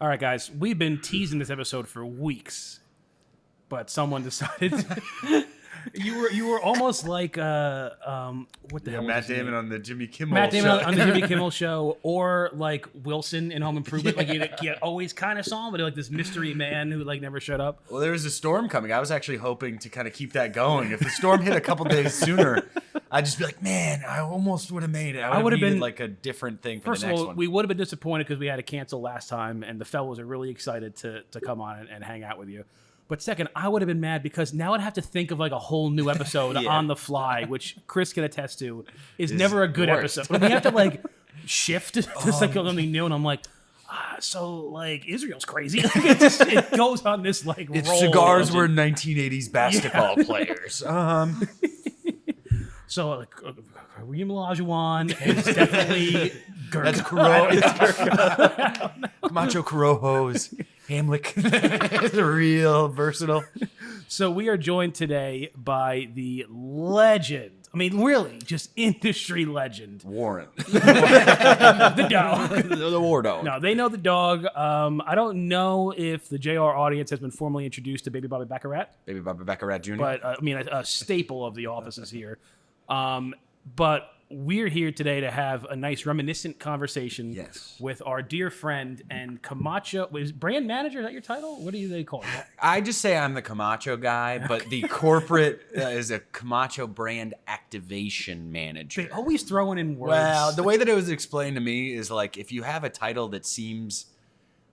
All right, guys, we've been teasing this episode for weeks, but someone decided you were almost like what the hell? Matt Damon on the Jimmy Kimmel Matt Damon show. on the Jimmy Kimmel show, or like Wilson in Home Improvement. Like you always kind of saw him, but like this mystery man who like never showed up. Well, there was a storm coming. I was actually hoping to kind of keep that going. If the storm hit a couple days sooner, I'd just be like, man, I almost would have made it. I would have been like a different thing for the next one. We would have been disappointed because we had to cancel last time, and the fellows are really excited to come on and hang out with you. But second, I would have been mad because now I'd have to think of like a whole new episode on the fly, which Chris can attest to is never a good episode. But we have to like shift to something new, and I'm like, so like Israel's crazy. it goes on this like if roll. cigars were 1980s basketball players. So like Kareem Olajuwon is definitely That's Camacho Corojo's Hamlick. Real versatile. So we are joined today by the legend. I mean, really, just industry legend. Warren. The dog. The war dog. No, they know the dog. I don't know if the JR audience has been formally introduced to Baby Bobby Baccarat. Baby Bobby Baccarat Jr. But, I mean, a staple of the office is here. But we're here today to have a nice reminiscent conversation with our dear friend and Camacho. Is brand manager, is that your title? What do they call you? I just say I'm the Camacho guy, but the corporate is a Camacho brand activation manager. They always throwing in words. Well, the way that it was explained to me is like if you have a title that seems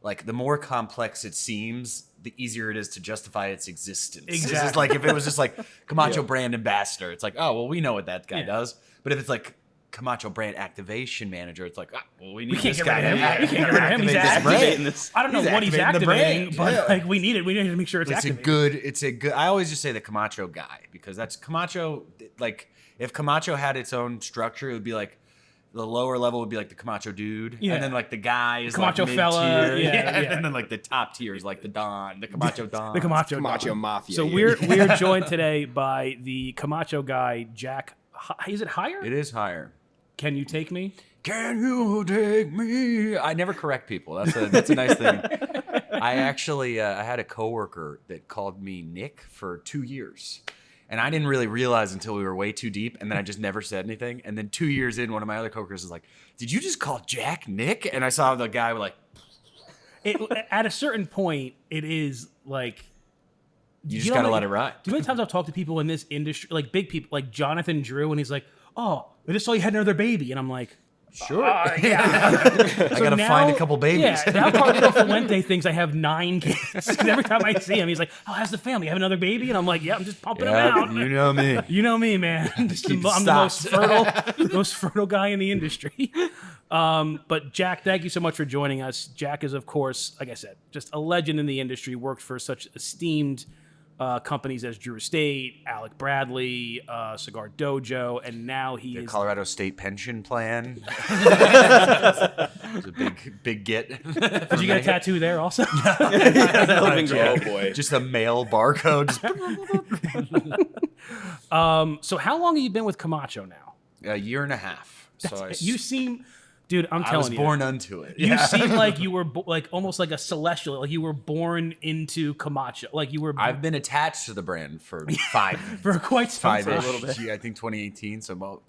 like the more complex it seems, the easier it is to justify its existence. Exactly. It's just like if it was just like Camacho brand ambassador, it's like, oh, well, we know what that guy does. But if it's like Camacho brand activation manager, it's like, well, we need this guy to activate this brand. I don't know what he's activating, but like we need to make sure it's activated. It's a good. I always just say the Camacho guy because that's Camacho. Like if Camacho had its own structure, it would be like the lower level would be like the Camacho dude, and then like the guy is Camacho like fella, and then like the top tier is like the Don, the Camacho Don, the Camacho Mafia. So we're joined today by the Camacho guy, Jack. Is it higher? It is higher. Can you take me? Can you take me? I never correct people. That's a nice thing. I actually I had a coworker that called me Nick for 2 years. And I didn't really realize until we were way too deep, and then I just never said anything. And then 2 years in, one of my other coworkers was like, "Did you just call Jack Nick?" And I saw the guy like, at a certain point, it is like you just gotta let it ride. Do you know how many times I've talked to people in this industry, like big people, like Jonathan Drew, and he's like, "Oh, I just saw you had another baby," and I'm like, "Sure, yeah." I gotta find a couple babies." Yeah, now Carlito Fuente thinks I have 9 kids. Because every time I see him, he's like, "Oh, how's the family? You have another baby?" And I'm like, "Yeah, I'm just pumping them out." You know me. You know me, man. I'm the most fertile guy in the industry. But Jack, thank you so much for joining us. Jack is, of course, like I said, just a legend in the industry. Worked for such esteemed companies as Drew Estate, Alec Bradley, Cigar Dojo, and now he is Colorado State Pension Plan. It's a big get. Did you get a tattoo there also? Oh boy! Just a male barcode. So how long have you been with Camacho now? A year and a half. You seem, dude. I'm telling you, I was born unto it. You seem like you were like almost like a celestial. Like you were born into Camacho. Like you were. I've been attached to the brand for for quite some time. A little bit. I think 2018. So about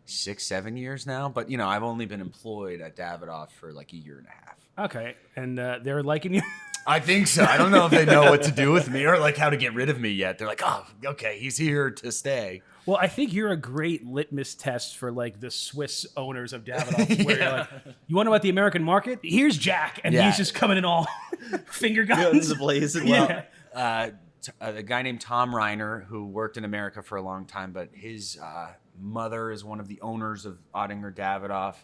6-7 years now. But you know, I've only been employed at Davidoff for like a year and a half. Okay, and they're liking you. I think so. I don't know if they know what to do with me or like how to get rid of me yet. They're like, oh, okay, he's here to stay. Well, I think you're a great litmus test for like the Swiss owners of Davidoff, where you're like, you want to know about the American market? Here's Jack, and he's just coming in all finger guns. Blazing. A guy named Tom Reiner who worked in America for a long time, but his mother is one of the owners of Ottinger Davidoff.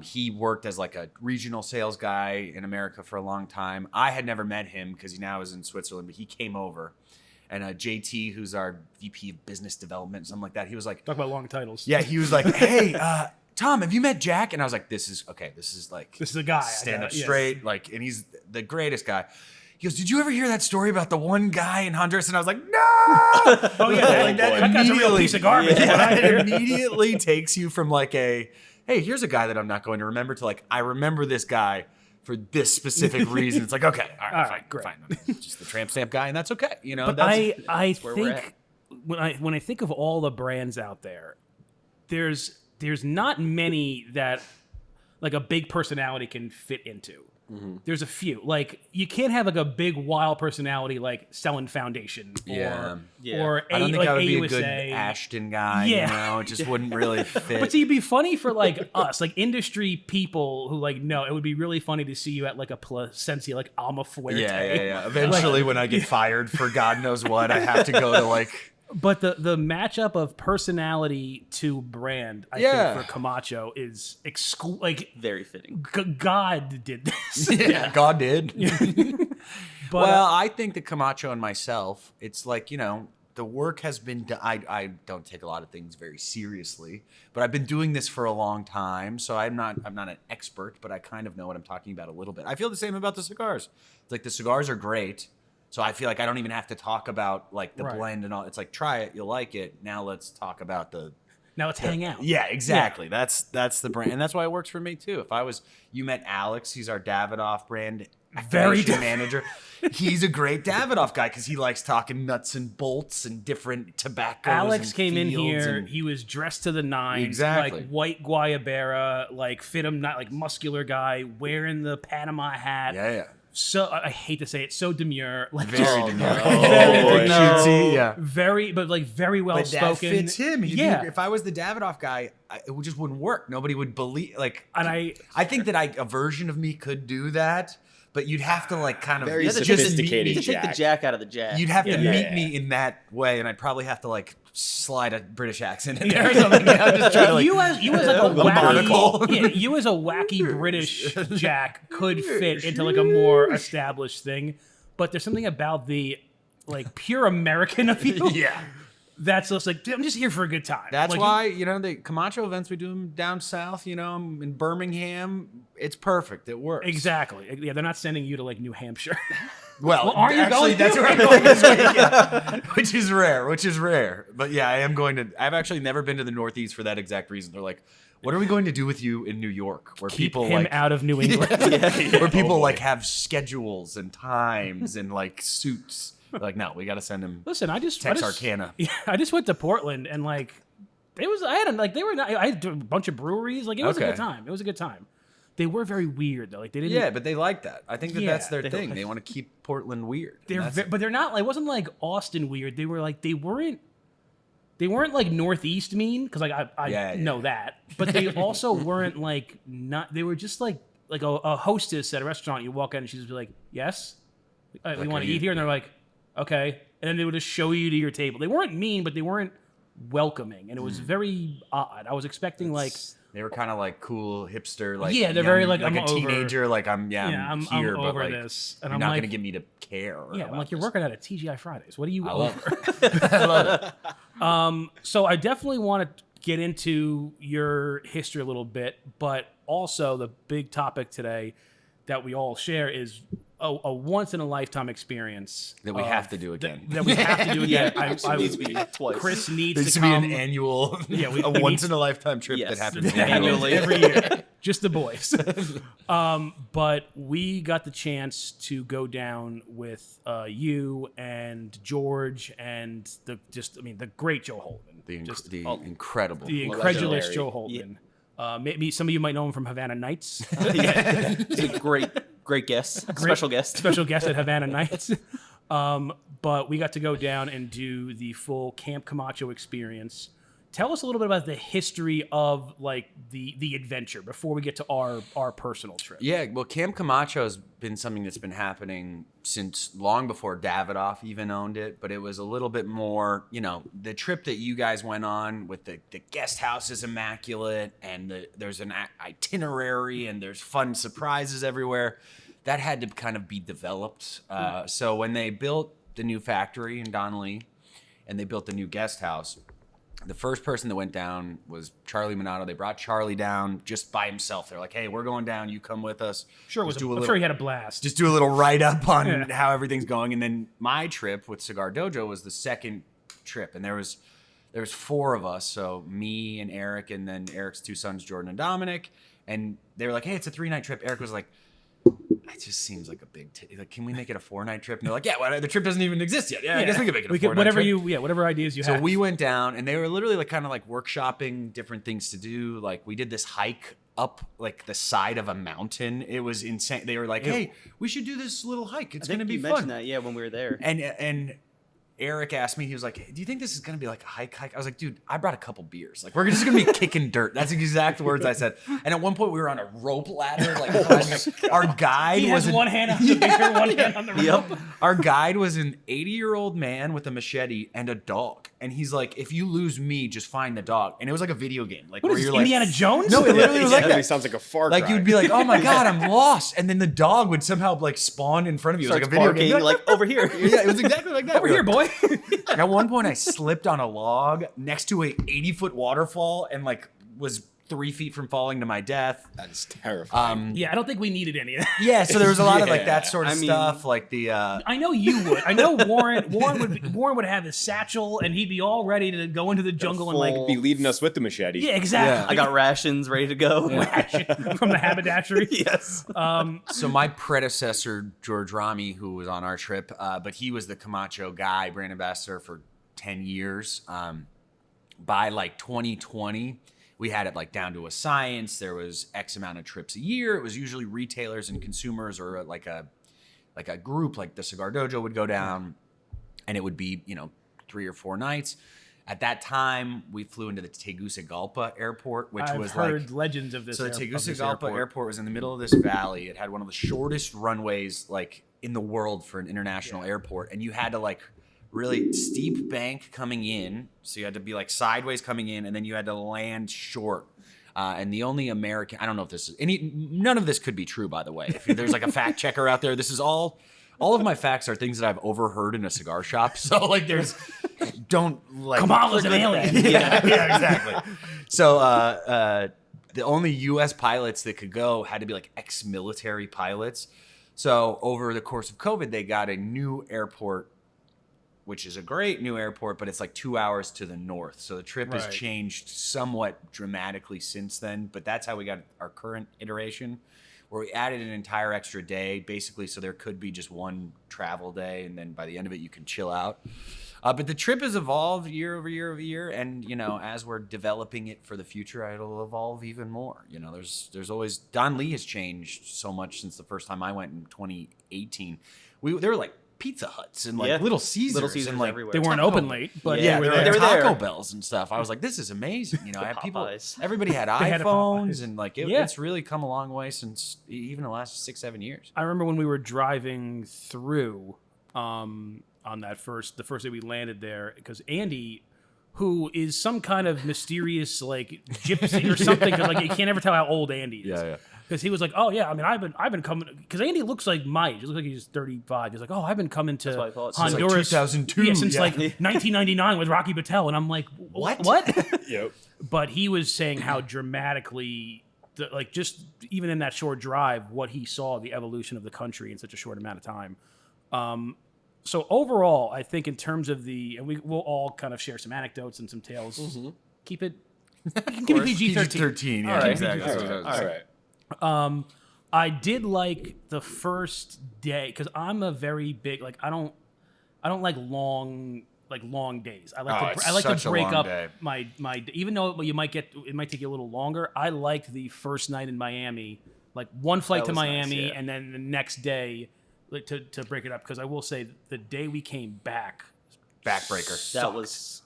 He worked as like a regional sales guy in America for a long time. I had never met him because he now is in Switzerland, but he came over. And JT, who's our VP of Business Development, something like that, he was like... Talk about long titles. Yeah, he was like, hey, Tom, have you met Jack? And I was like, this is a guy. Stand up straight. Like, and he's the greatest guy. He goes, did you ever hear that story about the one guy in Honduras? And I was like, no! Oh, yeah. Like that guy's a real piece of garbage. It immediately takes you from like hey, here's a guy that I'm not going to remember to like, I remember this guy for this specific reason. It's like, okay, all right, fine, great. fine. I'm just the tramp stamp guy, and that's okay. You know, But that's I where we're think when I think of all the brands out there, there's not many that like a big personality can fit into. There's a few. Like you can't have like a big wild personality like selling foundation or I don't think like I would be a AUSA. good Ashton guy. Yeah. You know, it just wouldn't really fit. But see, it'd be funny for like us, like industry people who like know. It would be really funny to see you at like a Placencia, like Alma Fuerte. Yeah. Eventually, when I get fired for God knows what, I have to go to like. But the matchup of personality to brand, I think for Camacho is like Very fitting. God did this. Yeah, God did. But, Well, I think that Camacho and myself, it's like, you know, the work has been done. I don't take a lot of things very seriously, but I've been doing this for a long time, so I'm not an expert, but I kind of know what I'm talking about a little bit. I feel the same about the cigars. It's like the cigars are great. So I feel like I don't even have to talk about like the blend and all. It's like, try it, you'll like it. Now let's talk about now let's hang out. Yeah, exactly. Yeah. That's the brand, and that's why it works for me too. If you met Alex, he's our Davidoff brand manager. He's a great Davidoff guy because he likes talking nuts and bolts and different tobaccos. Alex came in here. He was dressed to the nines, Exactly. like white guayabera, like fit him, not like muscular guy, wearing the Panama hat. Yeah. So I hate to say it, so demure, like Very demure. Cutesy, yeah. very well But spoken. that fits him. Yeah. If I was the Davidoff guy, it just wouldn't work. Nobody would believe. Like, And I think that a version of me could do that, but you'd have to like kind of Very just sophisticated. meet You take the jack out of the jack. You'd have to Yeah. meet me in that way, and I'd probably have to like slide a British accent in there or something. You know, just try to, like, you as like a monocle. wacky, you as a wacky British Jack could fit into like a more established thing, but there's something about the like pure American of you. Yeah. That's just like, I'm just here for a good time. That's like, why, you know, the Camacho events, we do them down south, you know, in Birmingham. It's perfect. It works. Exactly. Yeah, they're not sending you to like New Hampshire. Well, aren't you actually, going that's to? where I'm going this week. Yeah. Which is rare. But yeah, I am going to. I've actually never been to the Northeast for that exact reason. They're like, what are we going to do with you in New York? Where Keep people him like out of New England. where people like have schedules and times and like suits. They're like, no, we got to send him. Listen, I just Texarkana. Yeah, I just went to Portland and like I had a bunch of breweries. Like it was a Okay. good time. It was a good time. They were very weird though. Like they didn't. Yeah, but they like that. I think that Yeah. that's their thing. They want to keep Portland weird. But they're not. Like, it wasn't like Austin weird. They were like they weren't like Northeast mean because like I know that. But they also weren't like not. They were just like a hostess at a restaurant. You walk in and she'd just be like, "Yes, we want to eat here," and they're like, "Okay," and then they would just show you to your table. They weren't mean, but they weren't welcoming, and it was very odd. I was expecting like. They were kind of like cool hipster, like Yeah, they're very, like, a I'm over- teenager, like I'm I'm here, but over like this, and you're I'm not like, gonna get me to care. yeah, I'm about like you're this. working at a TGI Fridays. What are you I over? love it. I love it. So I definitely want to get into your history a little bit, but also the big topic today that we all share is a once in a lifetime experience That we have to do again. That we have to do again. It needs to be twice. Chris needs There needs to to be come an annual, Yeah, we once need- in a lifetime trip Yes. that happens Annually. every year, just the boys. But we got the chance to go down with you and George and the great Joe Holden, The incredible, Legendary. Joe Holden. Maybe some of you might know him from Havana Nights. He's a great guest. Special guest. Special guest at Havana Nights. But we got to go down and do the full Camp Camacho experience. Tell us a little bit about the history of like the adventure before we get to our personal trip. Yeah, well, Camp Camacho has been something that's been happening since long before Davidoff even owned it, but it was a little bit more, you know, the trip that you guys went on with the guest house is immaculate and there's an itinerary and there's fun surprises everywhere. That had to kind of be developed. So when they built the new factory in Donnelly and they built the new guest house, the first person that went down was Charlie Minato. They brought Charlie down just by himself. They're like, hey, we're going down. You come with us. Sure, I'm sure he had a blast. Just do a little write-up on how everything's going. And then my trip with Cigar Dojo was the second trip. And there was 4 of us. So me and Eric and then Eric's 2 sons, Jordan and Dominic. And they were like, hey, it's a 3-night trip. Eric was like, just seems like a big. Like, can we make it a 4-night trip? And they're like, yeah, well, the trip doesn't even exist yet. Yeah, I guess we can make it a 4-night whatever trip. whatever ideas you So have. we went down, and they were literally like kind of like workshopping different things to do. Like we did this hike up like the side of a mountain. It was insane. They were like, hey, we should do this little hike. It's going to be you fun. mentioned that, yeah, when we were there. And Eric asked me, he was like, do you think this is going to be like a hike? I was like, dude, I brought a couple beers. Like, we're just going to be kicking dirt. That's the exact words I said. And at one point, we were on a rope ladder. Like, our guide he was has one hand on the beer, one hand on the rope. Yep. Our guide was an 80-year-old man with a machete and a dog. And he's like, if you lose me, just find the dog. And it was like a video game. Like, What where is you're this, Indiana like, Jones? No, it literally was like That that. sounds like a Far Cry. Like, you'd be like, oh my God, I'm lost. And then the dog would somehow like spawn in front of you. It was Starts like a video barking, game. like, over here. Yeah, it was exactly like that. Over here, boy. At one point, I slipped on a log next to a 80-foot waterfall and like was 3 feet from falling to my death. That's terrifying. Yeah, I don't think we needed any of that. Yeah, so there was a lot of like Yeah. that sort of I mean- stuff, like the. I know you would. I know Warren would have his satchel and he'd be all ready to go into the jungle and like. Be leading us with the machete. Yeah, exactly. I got rations ready to go. from the haberdashery. Yes. So my predecessor George Rami, who was on our trip, but he was the Camacho guy, brand ambassador for 10 years. By like 2020. We had it like down to a science. There was X amount of trips a year. It was usually retailers and consumers, or like a group, like the Cigar Dojo would go down, and it would be 3 or 4 nights. At that time, we flew into the Tegucigalpa airport, which I've was heard like legends of this. so. The of this Tegucigalpa airport was in the middle of this valley. It had one of the shortest runways like in the world for an international airport, and you had to like really steep bank coming in, so you had to be like sideways coming in, and then you had to land short. And the only American, I don't know if this is none of this could be true, by the way. If there's like a fact checker out there, this is all of my facts are things that I've overheard in a cigar shop. So like don't like Kamala's an alien. yeah, exactly. So the only U.S. pilots that could go had to be like ex-military pilots. So over the course of COVID, they got a new airport, which is a great new airport, but it's like 2 hours to the north. So the trip has changed somewhat dramatically since then, but that's how we got our current iteration, where we added an entire extra day, basically, so there could be just one travel day, and then by the end of it, you can chill out. But the trip has evolved year over year over year, and as we're developing it for the future, it'll evolve even more. There's always Don Lee has changed so much since the first time I went in 2018. There were like Pizza Huts and like Little Caesars, and like everywhere. They weren't open late, but yeah, they were there there. were They were Taco there. Bells and stuff. I was like, this is amazing. I had people, Popeyes. everybody had had a iPhones, Popeyes. and like Yeah. it's really come a long way since even the last 6-7 years. I remember when we were driving through on the first day we landed there, because Andy, who is some kind of mysterious like gypsy or something, because like you can't ever tell how old Andy is. Yeah. Because he was like, oh yeah, I mean I've been coming, because Andy looks like my age. He looks like he's 35. He's like, oh, I've been coming to what I thought. Since, like, Honduras 2002, yeah, since yeah. like 1999 with Rocky Patel, and I'm like, what? Yep. But he was saying how dramatically, like just even in that short drive, what he saw, the evolution of the country in such a short amount of time. So overall, I think in terms of and we'll all kind of share some anecdotes and some tales. Mm-hmm. Keep it PG-13. PG-13, yeah, All right. exactly. All That's what I was right. saying. All right. I did like the first day, because I'm a very big, like I don't like long days. I like it's I like such to a break long up day. my even though it might take you a little longer. I liked the first night in Miami, like one flight That to was nice, Miami, yeah. and then the next day, like to break it up. Because I will say the day we came back, Backbreaker. that was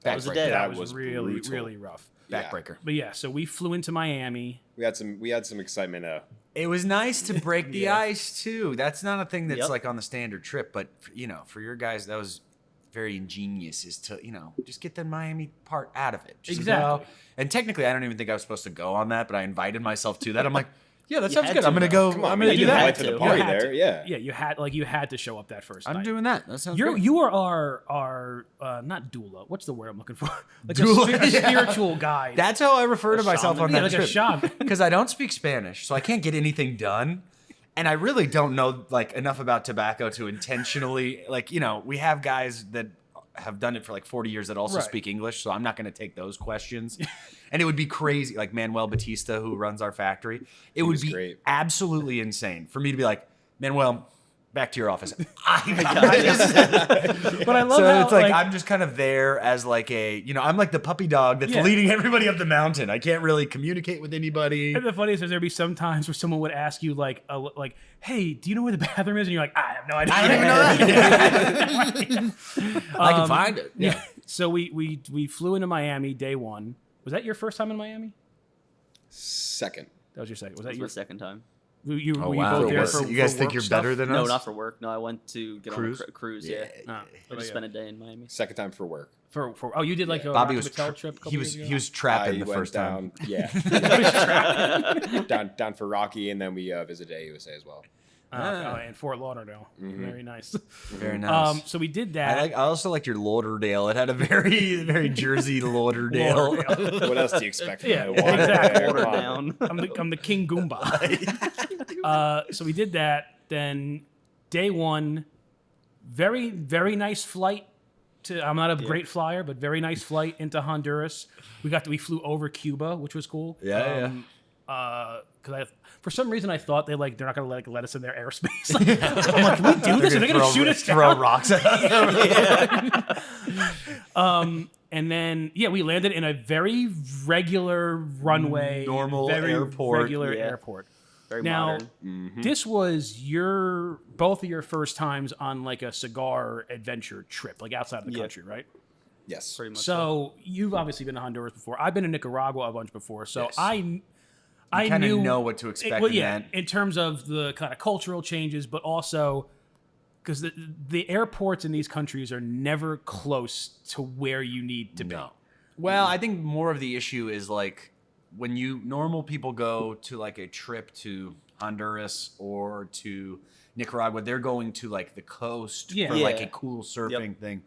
a Backbreaker. day. that was was really brutal. really rough. Yeah. Backbreaker. But yeah, so we flew into Miami. We had some excitement. It was nice to break the ice too. That's not a thing that's Yep. like on the standard trip, but for your guys, that was very ingenious. Is to just get the Miami part out of it. Just Exactly. go. And technically, I don't even think I was supposed to go on that, but I invited myself to that. I'm like, yeah, that You sounds had good. to, I'm gonna though. go. Come on, I'm man, gonna do you that. went to the You party had there. to. Yeah. Yeah, you had to show up that first I'm night. doing that. That sounds great. You are our not doula. What's the word I'm looking for? Like Doula, a yeah. spiritual guide. That's how I refer to myself shaman. on Yeah, that like a trip. shaman. Because I don't speak Spanish, so I can't get anything done. And I really don't know like enough about tobacco to intentionally we have guys that have done it for like 40 years that also Right. speak English, so I'm not going to take those questions. And it would be crazy, like Manuel Batista, who runs our factory. It would was be great. absolutely insane for me to be like, Manuel, back to your office. But I love So how it's like I'm just kind of there as like I'm like the puppy dog that's Yeah. leading everybody up the mountain. I can't really communicate with anybody. And the funniest is there'd be some times where someone would ask you like, "Hey, do you know where the bathroom is?" And you're like, "I have no idea." I don't even know that. I can find it. Yeah. So we flew into Miami day one. Was that your first time in Miami? Second. That was your second. Was That that was your my second time. Were you Oh, both wow. there You guys for think work you're stuff? better than No, us? not for work. No, I went to get Cruise? on a cruise. Yeah, Ah, I just spent a day in Miami. Second time for work. For you did like a Bobby Rocky was Patel trip. A couple he was years ago? he was trapping I the went first time. down, yeah. down for Rocky, and then we visited USA as well. in Fort Lauderdale. Very nice. Very nice. So we did that. I also liked your Lauderdale. It had a very very Jersey Lauderdale. What else do you expect from Yeah, my water? exactly. Come Watered on. down. I'm the King Goomba. So we did that. Then day one, very, very nice flight. I'm not a great flyer, but very nice flight into Honduras. We flew over Cuba, which was cool. Yeah. Because for some reason I thought they're not gonna let us in their airspace. I'm like, can we do this? Are they gonna shoot us throw down? rocks at us. And then we landed in a very regular runway, Normal very airport. regular Yeah. airport. Very Now, modern. this was both of your first times on like a cigar adventure trip, like outside of the country, right? Yes. Pretty much. So you've obviously been to Honduras before. I've been to Nicaragua a bunch before, so Yes. I Kinda knew know what to expect Well, in yeah, that. in terms of the kind of cultural changes, but also because the airports in these countries are never close to where you need to be. No. Well, I think more of the issue is like when normal people go to like a trip to Honduras or to Nicaragua, they're going to like the coast Yeah. for like Yeah. a cool surfing thing.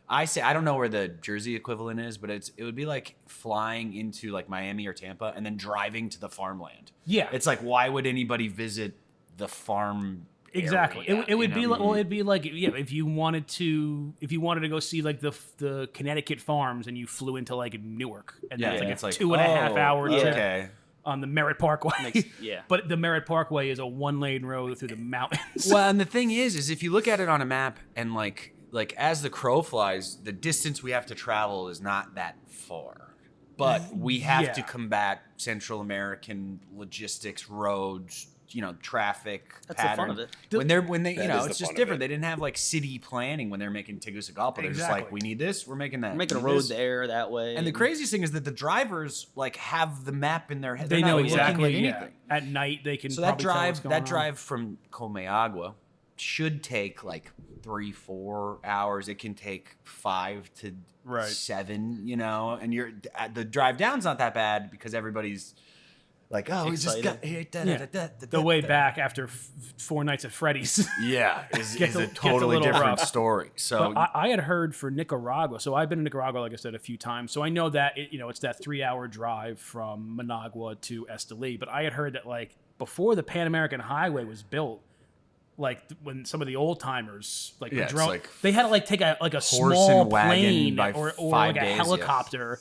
I don't know where the Jersey equivalent is, but it would be like flying into like Miami or Tampa and then driving to the farmland. Yeah. It's like, why would anybody visit the farm? Exactly. area, It would you be know? like, well, it'd be like, if you wanted to go see like the Connecticut farms and you flew into like Newark, and that's like it's a like 2.5 hour trip Okay. on the Merritt Parkway. yeah. But the Merritt Parkway is a 1-lane road through the mountains. Well, and the thing is if you look at it on a map and like as the crow flies, the distance we have to travel is not that far. But we have to combat Central American logistics, roads, traffic That's the fun pattern. of it. When they, That is the it's just fun of different. it. They didn't have like city planning when they're making Tegucigalpa. They're just like, Exactly. we need this, we're making that. We're making a We need road this. there that way. And the craziest thing is that the drivers like have the map in their head. they They're know not looking exactly. at Yeah. anything. At night they can. So that probably tell what's drive, going on. from Comayagua should take like 3-4 hours. It can take 5 to Right. 7, and the drive down's not that bad because everybody's like, oh, we just got here. The way back after 4 nights at Freddy's. Yeah, is Gets a a totally little different rough. story. So But I had heard for Nicaragua, so I've been to Nicaragua, like I said, a few times. So I know that it's that 3-hour drive from Managua to Esteli. But I had heard that like before the Pan American Highway was built, like when some of the old timers like Yeah, the it's drone, like they had to like take a horse small and wagon plane by or 5 like a days, yeah. helicopter.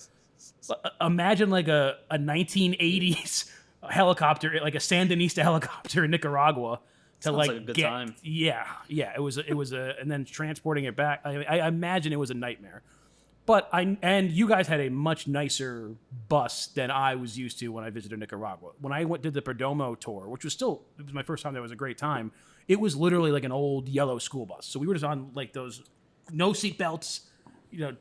Imagine like a 1980s helicopter, like a Sandinista helicopter in Nicaragua. To Sounds like like a good get, time. yeah, it was and then transporting it back. I imagine it was a nightmare. But you guys had a much nicer bus than I was used to when I visited Nicaragua. When I did the Perdomo tour, which was my first time. That was a great time. It was literally like an old yellow school bus. So we were just on like those no seat belts,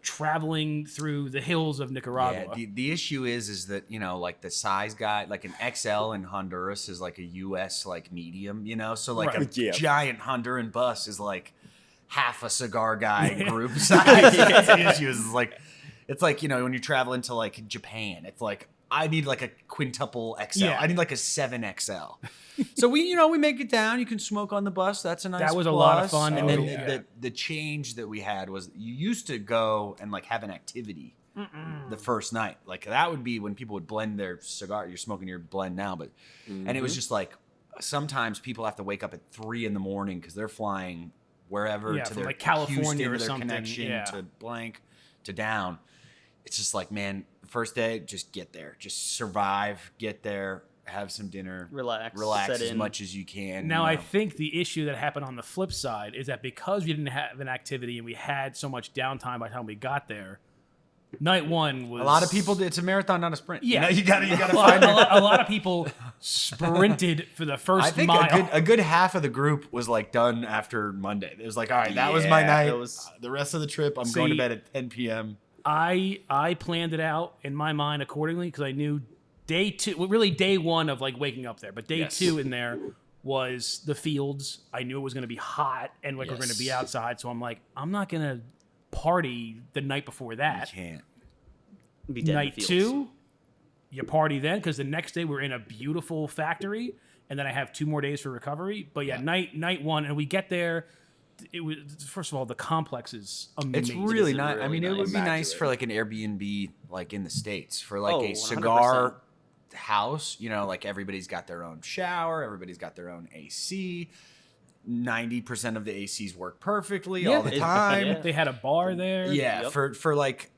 traveling through the hills of Nicaragua. Yeah, the issue is that like the size guy, like an XL in Honduras is like a US like medium, so like Right. a Yeah. giant Honduran bus is like half a cigar guy group size. That's the issue is like it's like when you travel into like Japan, it's like I need like a quintuple XL. Yeah. I need like a 7XL. So we make it down. You can smoke on the bus. That's a nice. That was a lot of plus. fun. And then Yeah. the change that we had was you used to go and like have an activity the first night. Like that would be when people would blend their cigar. You're smoking your blend now, but and it was just like sometimes people have to wake up at 3 a.m. because they're flying wherever Yeah, to from, their like, California Houston, or to their something, connection yeah. to blank to down. It's just like, man, first day, just get there, just survive, get there, have some dinner, Relax, relax set as in. much as you can. Now, you I know. think the issue that happened on the flip side is that because we didn't have an activity and we had so much downtime by the time we got there, night one was A lot of people. It's a marathon, not a sprint. Yeah, you gotta a find it. lot of people sprinted for the first I think mile. a good half of the group was like done after Monday. It was like, all right, that was my Yeah, night. that was- The rest of the trip, I'm See, going to bed at 10 p.m. I planned it out in my mind accordingly because I knew day two, well, really day one of like waking up there, but day Yes. two in there was the fields. I knew it was going to be hot and like we're going to be Yes. outside, so I'm like, I'm not going to party the night before You that. can't. Be dead in Night the fields. two, you party then because the next day we're in a beautiful factory, and then I have 2 more days for recovery. But yeah, night one, and we get there. It was, first of all, the complex is amazing. It's really is nice. I really mean, it would be nice. nice for like an Airbnb, like in the States, for like Oh, a 100%. cigar house. You know, like everybody's got their own shower, everybody's got their own AC. 90% of the ACs work perfectly all the it- time. yeah. They had a bar there. Yeah, Yep. for like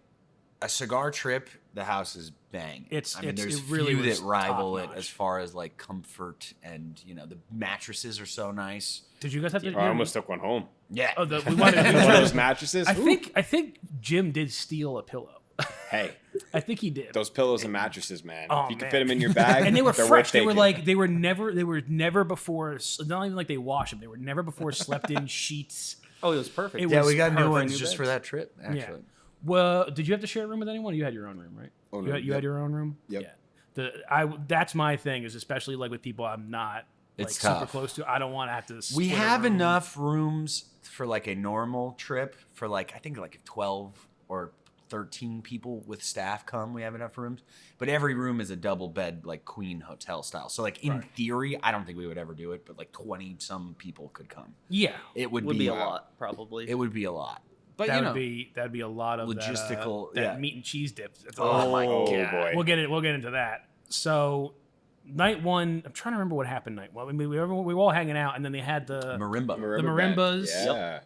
a cigar trip, the house is bang. It's- I mean, it's- there's it really few was that rival it top-notch. as far as like comfort, and you know the mattresses are so nice. Did you guys have to? I almost took one home. Yeah. Oh, we wanted. One of those mattresses. I Ooh. think Jim did steal a pillow. Hey, I think he did. those pillows and mattresses, man. Oh, if you can man. fit them in your bag, And they were they're fresh. worth They were taking. like they were never before. Not even like they washed them. They were never before slept in sheets. Oh, it was perfect. It Yeah, was we got new perfect. ones New just for beds. that trip. Actually, Well, did you have to share a room with anyone? You had your own room, right? Own You room, had yep. your own room. Yep. Yeah. That's my thing is especially like with people I'm not like It's super tough. close to. I don't want to have to. we split a have room. enough rooms for like a normal trip for like I think like if 12 or 13 people with staff come, we have enough rooms. But every room is a double bed, like queen hotel style. So like in theory, I don't think we would ever do it, but like 20 some people could come. Yeah. It would Would be a Wow. lot, probably. It would be a lot. But That'd you know, be a lot of logistical- that yeah. meat and cheese dip. That's Oh my Oh God. boy. We'll get into that. So night one, I'm trying to remember what happened night one. I mean, we were all hanging out, and then they had the marimba. marimbas. Yeah.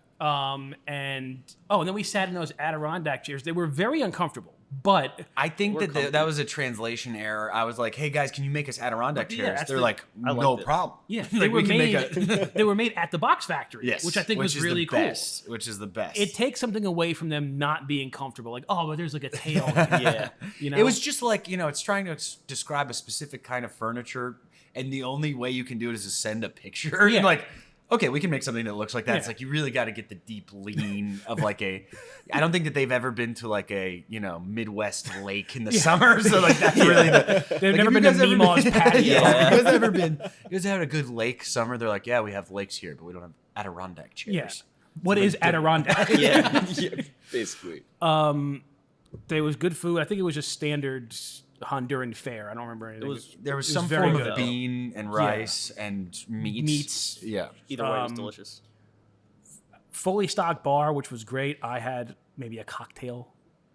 and then we sat in those Adirondack chairs. They were very uncomfortable, but I think We're that comfy. that was a translation error. I was like, "Hey guys, can you make us Adirondack Yeah, chairs?" that's They're the- like, I "No liked it. problem." yeah, Like, they were we can make made. They were made at the box factory, Yes, which I think was is really the cool. best, which is the best. It takes something away from them not being comfortable. Like, oh, but there's like a tail. Yeah. You know, It was just like, it's trying to describe a specific kind of furniture, and the only way you can do it is to send a picture. Yeah. And like, okay, we can make something that looks like that. It's Yeah. like you really got to get the deep lean of like I don't think that they've ever been to like a Midwest lake in the summer, so like that's really the. They've like, never have you been to guys ever Meemaw's patio. Yeah. You guys ever been? You guys had a good lake summer? They're like, yeah, we have lakes here, but we don't have Adirondack chairs. Yeah. What is Adirondack? Yeah. Yeah, basically. There was good food. I think it was just standard Honduran fare. I don't remember anything. It was There was It was some very form good. of bean and rice and Meats. Yeah. Either way, it was delicious. fully stocked bar, which was great. I had maybe a cocktail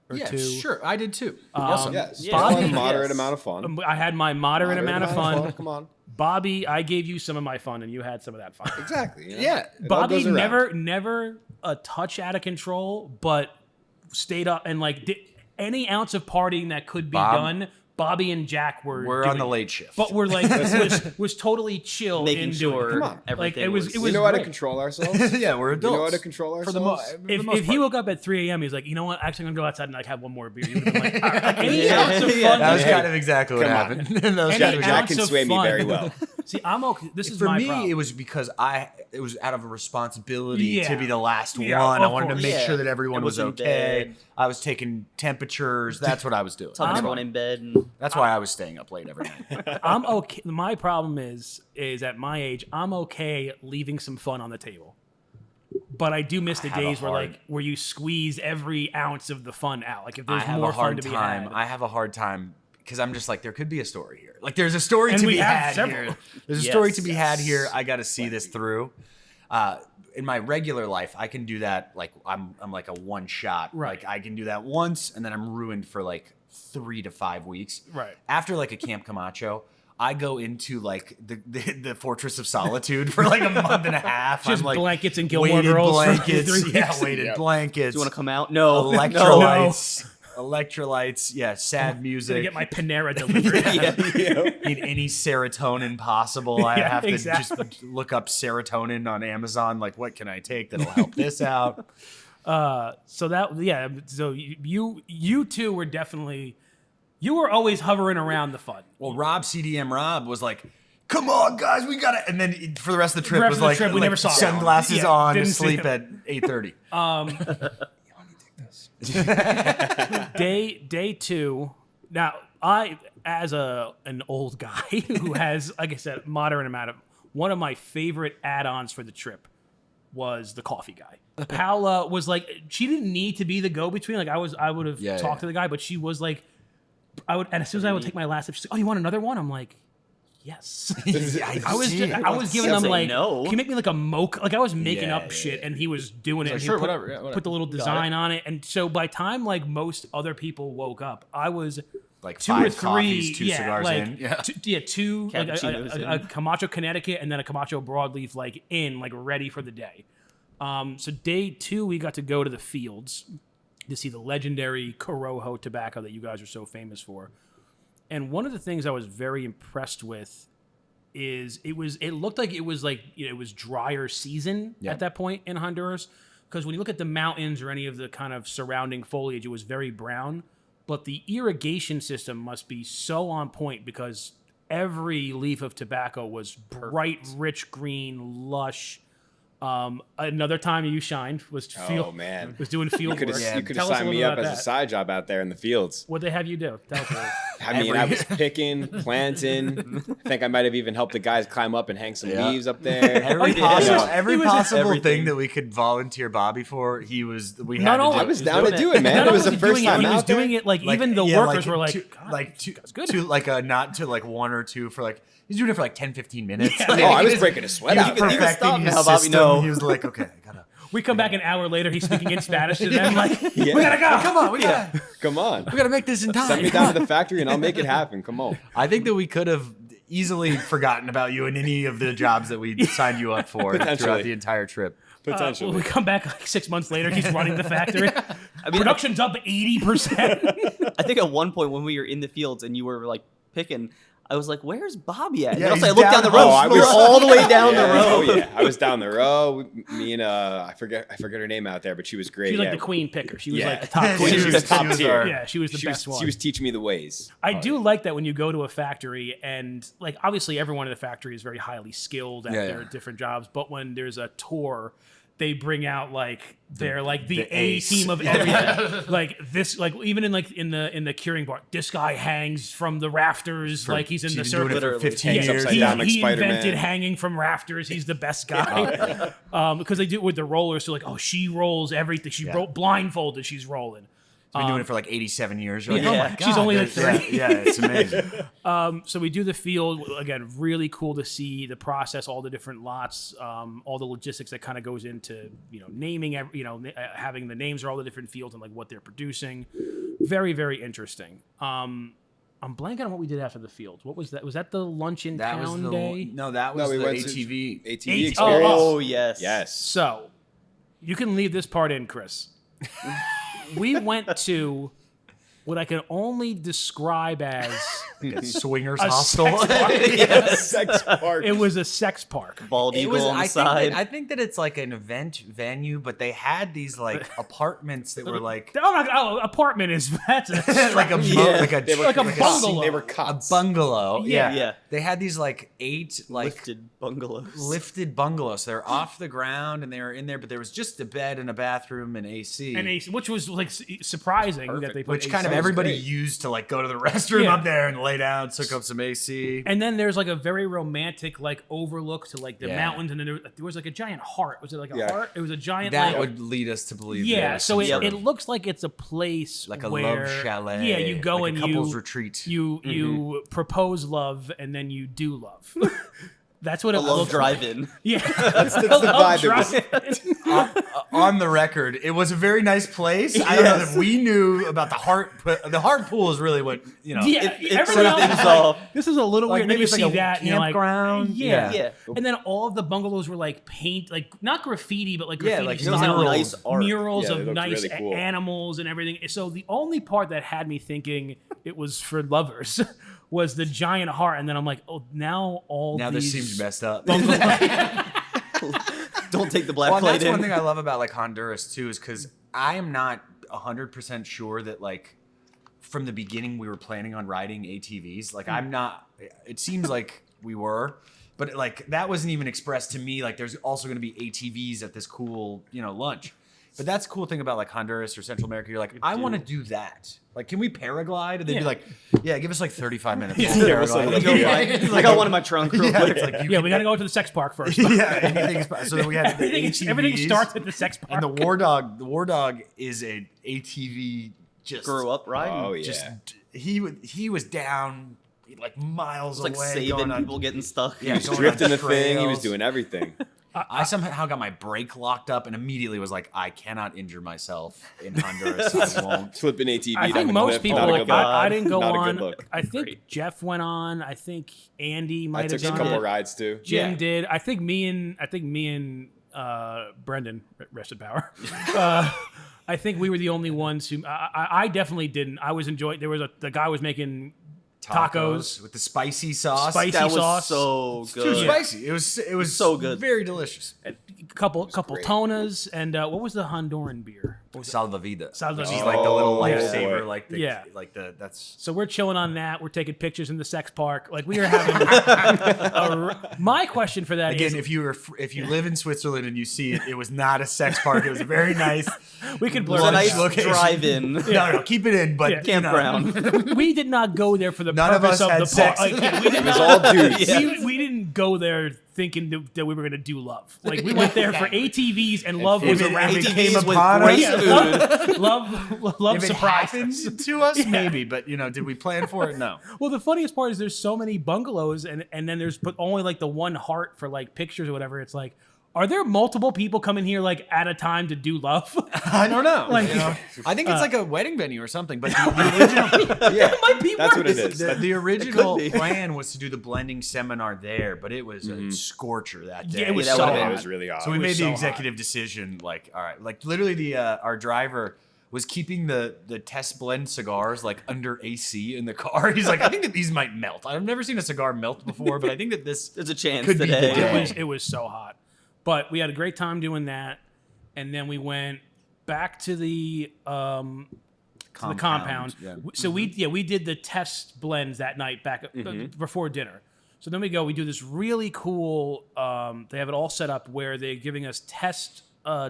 or Yeah, two. sure. I did too. Yes. Yeah. Well, Bobby- a moderate yes. amount of fun. I had my moderate amount of fun. Come on. Bobby, I gave you some of my fun, and you had some of that fun. Exactly. you know? Yeah. It all Bobby goes around. never a touch out of control, but stayed up and like did any ounce of partying that could be Bob- done. Bobby and Jack were We're on doing the it. late shift. but we're like was totally chill Making in doing sure it. Come on. everything Like, it was We know how to great. control ourselves. yeah, we're We adults. know how to control For ourselves. the If, most if he part. woke up at 3 a.m., he's like, you know what? Actually, I'm gonna go outside and like have one more beer. You would have been like, any Yeah. ounce of fun. Yeah, that was Hey, kind of exactly what come on. happened. That was Any kind of Jack ounce can of sway me fun. very well. See, I'm okay. This is For my me, problem. it was because it was out of a responsibility Yeah. to be the last Yeah, one. I of wanted to course. make Yeah. sure that everyone It was was in okay. bed. I was taking temperatures. That's what I was doing. Talking That's about why. going in bed and That's why I was staying up late every night. I'm okay. My problem is at my age, I'm okay leaving some fun on the table. But I do miss the I have a days hard- where you squeeze every ounce of the fun out. Like if I there's have more a fun hard to be time. had. I have a hard time because I'm just like, there could be a story here. Like, there's a story And to we be have had several. here. There's a Yes, story to be had yes. here. I got to see this through. In my regular life, I can do that. Like, I'm like a one shot. Right. Like, I can do that once, and then I'm ruined for like 3 to 5 weeks. Right. After like a Camp Camacho, I go into like the Fortress of Solitude for like a month and a half. Just I'm like blankets and Gilmore weighted Girls for blankets. 3 weeks. Yeah, weighted Yep. blankets. Do you want to come out? No. Electrolytes. Electrolytes. Yeah, sad Gonna music. get my Panera delivered. Need any serotonin possible. I Yeah, have to exactly. just look up serotonin on Amazon. Like, what can I take that'll help this out? So you two were definitely, you were always hovering around the fun. Well, CDM Rob was like, "Come on, guys, we got it." And then for the rest of the trip, The rest was of the like, trip, we never saw him. sunglasses Yeah, on, didn't see asleep him. at 8:30. Day 2. Now, I, as an old guy who has, like I said, moderate amount of, one of my favorite add-ons for the trip was the coffee guy. Paula was like, she didn't need to be the go-between. Like I would have talked to the guy, but she was like, and as soon as I would take my last sip, she's like, "Oh, you want another one?" I'm like, "Yes." I was giving them Say like, no. "Can you make me like a mocha?" Like I was making up shit, and he was doing it. like, And he "Sure, put, whatever, yeah, whatever." put the little design on it, and so by the time like most other people woke up, I was Like 2 or 5 3, coffees, 2 cigars like, in. Yeah. two, like Cappuccinos a in. Camacho Connecticut, and then a Camacho Broadleaf, like ready for the day. So day 2, we got to go to the fields to see the legendary Corojo tobacco that you guys are so famous for. And one of the things I was very impressed with is it looked like it was like, it was drier season at that point in Honduras. Because when you look at the mountains or any of the kind of surrounding foliage, it was very brown. But the irrigation system must be so on point because every leaf of tobacco was bright, rich green, lush. Another time you shined was man. was doing field work. You could have Tell us a signed me little up bit as about a that. side job out there in the fields. What'd they have you do? Tell us. I mean, I was picking, planting. I think I might have even helped the guys climb up and hang some leaves up there. Every yeah. possible, He every was- possible everything. thing that we could volunteer Bobby for, we had Not to only- do. I was down to do it, man. Not It was only the first doing time he was out there. doing it like even the yeah, workers were like, two, "God, like that's good." to like not to like 1 or 2 for like he's doing it for like 10-15 minutes. Yeah. Like, Oh, I he was breaking a sweat he was out. You can perfecting stop his now, Bobby, system. no. He was like, okay, I gotta. We come back an hour later, he's speaking in Spanish to them, like, Yeah. "We gotta go, Come on, we Come on. gotta make this in time. Send me down to the factory and I'll make it happen. Come on. I think that we could have easily forgotten about you in any of the jobs that we signed you up for throughout Potentially. the entire trip. Potentially. Well, we come back like 6 months later, he's running the factory. Production's up 80%. I think at one point when we were in the fields and you were like picking, I was like, "Where's Bobby at?" And Yeah, also I he's looked down down- the road. Oh, I we were was- all the way down the Yeah, road. Oh yeah, I was down the row. Me and I forget her name out there, but she was great. She was like yeah. the queen picker. She was Yeah. like the top She queen. She was top tier. our- Yeah, she was the best one. She was teaching me the ways. I do like that when you go to a factory and like obviously everyone in the factory is very highly skilled at their different jobs, but when there's a tour, they bring out like they're like the A ace. team of everything. Like this, like even in the curing bar, this guy hangs from the rafters, like he's in She's the been circle. doing it for Literally. 15 Hangs years. upside down like he Spider-Man. invented hanging from rafters. He's the best guy. Because they do it with the rollers. So like, oh, she rolls everything. She blindfolded. She's rolling. Been doing it for like 87 years. You're like, Yeah. oh my God. She's only like that's- 3. Yeah, it's amazing. So we do the field again. Really cool to see the process, all the different lots, all the logistics that kind of goes into naming, having the names of all the different fields and like what they're producing. Very very interesting. I'm blanking on what we did after the field. What was that? Was that the lunch in That was town the day? no, that was we the went to ATV. ATV Oh, experience. Oh yes. Yes. So you can leave this part in, Chris. We went to what I can only describe as Swingers a hostel. sex park. Sex park. It was a sex park. Bald It eagle was. on the I side. think that it's like an event venue, but they had these like apartments that were like Apartment is that's a like a They were like a cots. bungalow. They were a cots. bungalow. Yeah. Yeah. They had these like 8 like Lifted bungalows. lifted bungalows. They're off the ground and they were in there, but there was just a bed and a bathroom and AC. and AC, which was like surprising that they put which AC. kind of Sounds everybody great. used to like go to the restroom Yeah. up there and lay down, soak up some AC. And then there's like a very romantic like overlook to like the Yeah. mountains, and then there was like a giant heart. Was it like a Yeah. heart? It was a giant. That like, would lead us to believe. yeah. there was So some it, sort it of- looks like it's a place like a where, love chalet. Yeah, you go like and a couples you retreat. you propose love and then you do love. That's what it love looks drive-in. like. Yeah, That's the vibe drive-in. On the record, it was a very nice place. I don't know if we knew about the heart. The heart pool is really what Yeah, It everybody set else things is like, off. this is a little Like weird. Then maybe you it's like see a that and you're like, campground. yeah. Yeah. And then all of the bungalows were like like not graffiti, but like graffiti like It was like Murals. nice art. murals Yeah, they of looked nice really cool. animals and everything. So the only part that had me thinking it was for lovers was the giant heart, and then I'm like, oh, now this these seems messed up. Don't take the black Well, plate that's in. one thing I love about like Honduras too, is because I am not 100% sure that like from the beginning we were planning on riding ATVs. Like I'm not. It seems like we were, but like that wasn't even expressed to me. Like there's also going to be ATVs at this cool lunch. But that's the cool thing about like Honduras or Central America. You're like, I want to do that. Like, can we paraglide? And they'd be like, yeah, give us like 35 minutes. We'll paraglide. I got one in my trunk real quick. It's like, Yeah, we got to go to the sex park first. yeah, anything's so then we had the Everything ATVs, starts at the sex park. and the war dog is an ATV. Just Grew up riding. Oh yeah. just he was down like miles It's like away, saving going on, people getting stuck. yeah, going on Drifting the thing. He was trails. doing everything. I somehow got my brake locked up and immediately was like, I cannot injure myself in Honduras. I won't. Flipping ATV. I down think the most cliff, people. not a Like, good look. I didn't go Not a on. good look. I think Great. Jeff went on. I think Andy I might have took a done couple it. of rides too. Jim Yeah. did. I think me and Brendan, rest in power. I think we were the only ones who. I definitely didn't. I was enjoying. The guy was making tacos. With the spicy sauce. Spicy That was sauce. so Too good. spicy. It was So good. Very delicious. couple great. tonas, and what was the Honduran beer? What was it? Salvavida. Salvavida. She's like the little Oh, lifesaver, boy. like the Yeah. like the that's So we're chilling on that. We're taking pictures in the sex park. Like we are having. My question for that is, again. If you live in Switzerland and you see it, it was not a sex park. It was very nice. we could It blur was a that nice out. location. drive-in. No, keep it in. But Yeah. Campground. We did not go there for the None of purpose us of had the sex. park. Like, we did It was not- all dudes. Yeah. we didn't go there thinking that we were going to do love. Like we went there for ATVs, and love was If it around. came ATVs with upon great us, food. love if it surprises. happened to us, maybe. But did we plan for it? No. Well, the funniest part is there's so many bungalows, and then there's but only like the one heart for like pictures or whatever. It's like, are there multiple people coming here like at a time to do love? I don't know. Like- I think it's like a wedding venue or something. But the original, Yeah, might be that's what worse. it is. the original be. plan was to do the blending seminar there, but it was a scorcher that day. Yeah, it was that so would've been- hot. It was really hot. So we It was made the so executive decision, like, all right, like literally the our driver was keeping the test blend cigars like under AC in the car. He's like, I think that these might melt. I've never seen a cigar melt before, but I think that this There's a chance Could be the today. day. It was so hot, but we had a great time doing that, and then we went back to the compound. Yeah. So we did the test blends that night back before dinner. So then we do this really cool. They have it all set up where they're giving us test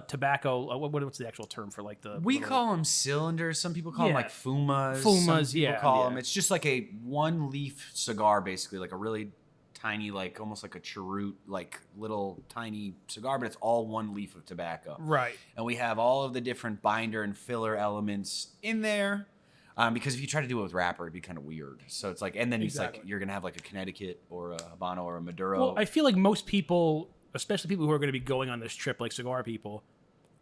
tobacco. What's the actual term for like the? We little- call them cylinders. Some people call them Yeah. like fumas. Fumas, Some people yeah. call Yeah. them. It's just like a one leaf cigar, basically, like a really tiny, like almost like a cheroot, like little tiny cigar, but it's all one leaf of tobacco. Right. And we have all of the different binder and filler elements in there. Because if you try to do it with wrapper, it'd be kind of weird. So it's like, and then it's like you're gonna have like a Connecticut or a Habano or a Maduro. Well, I feel like most people, especially people who are going to be going on this trip, like cigar people,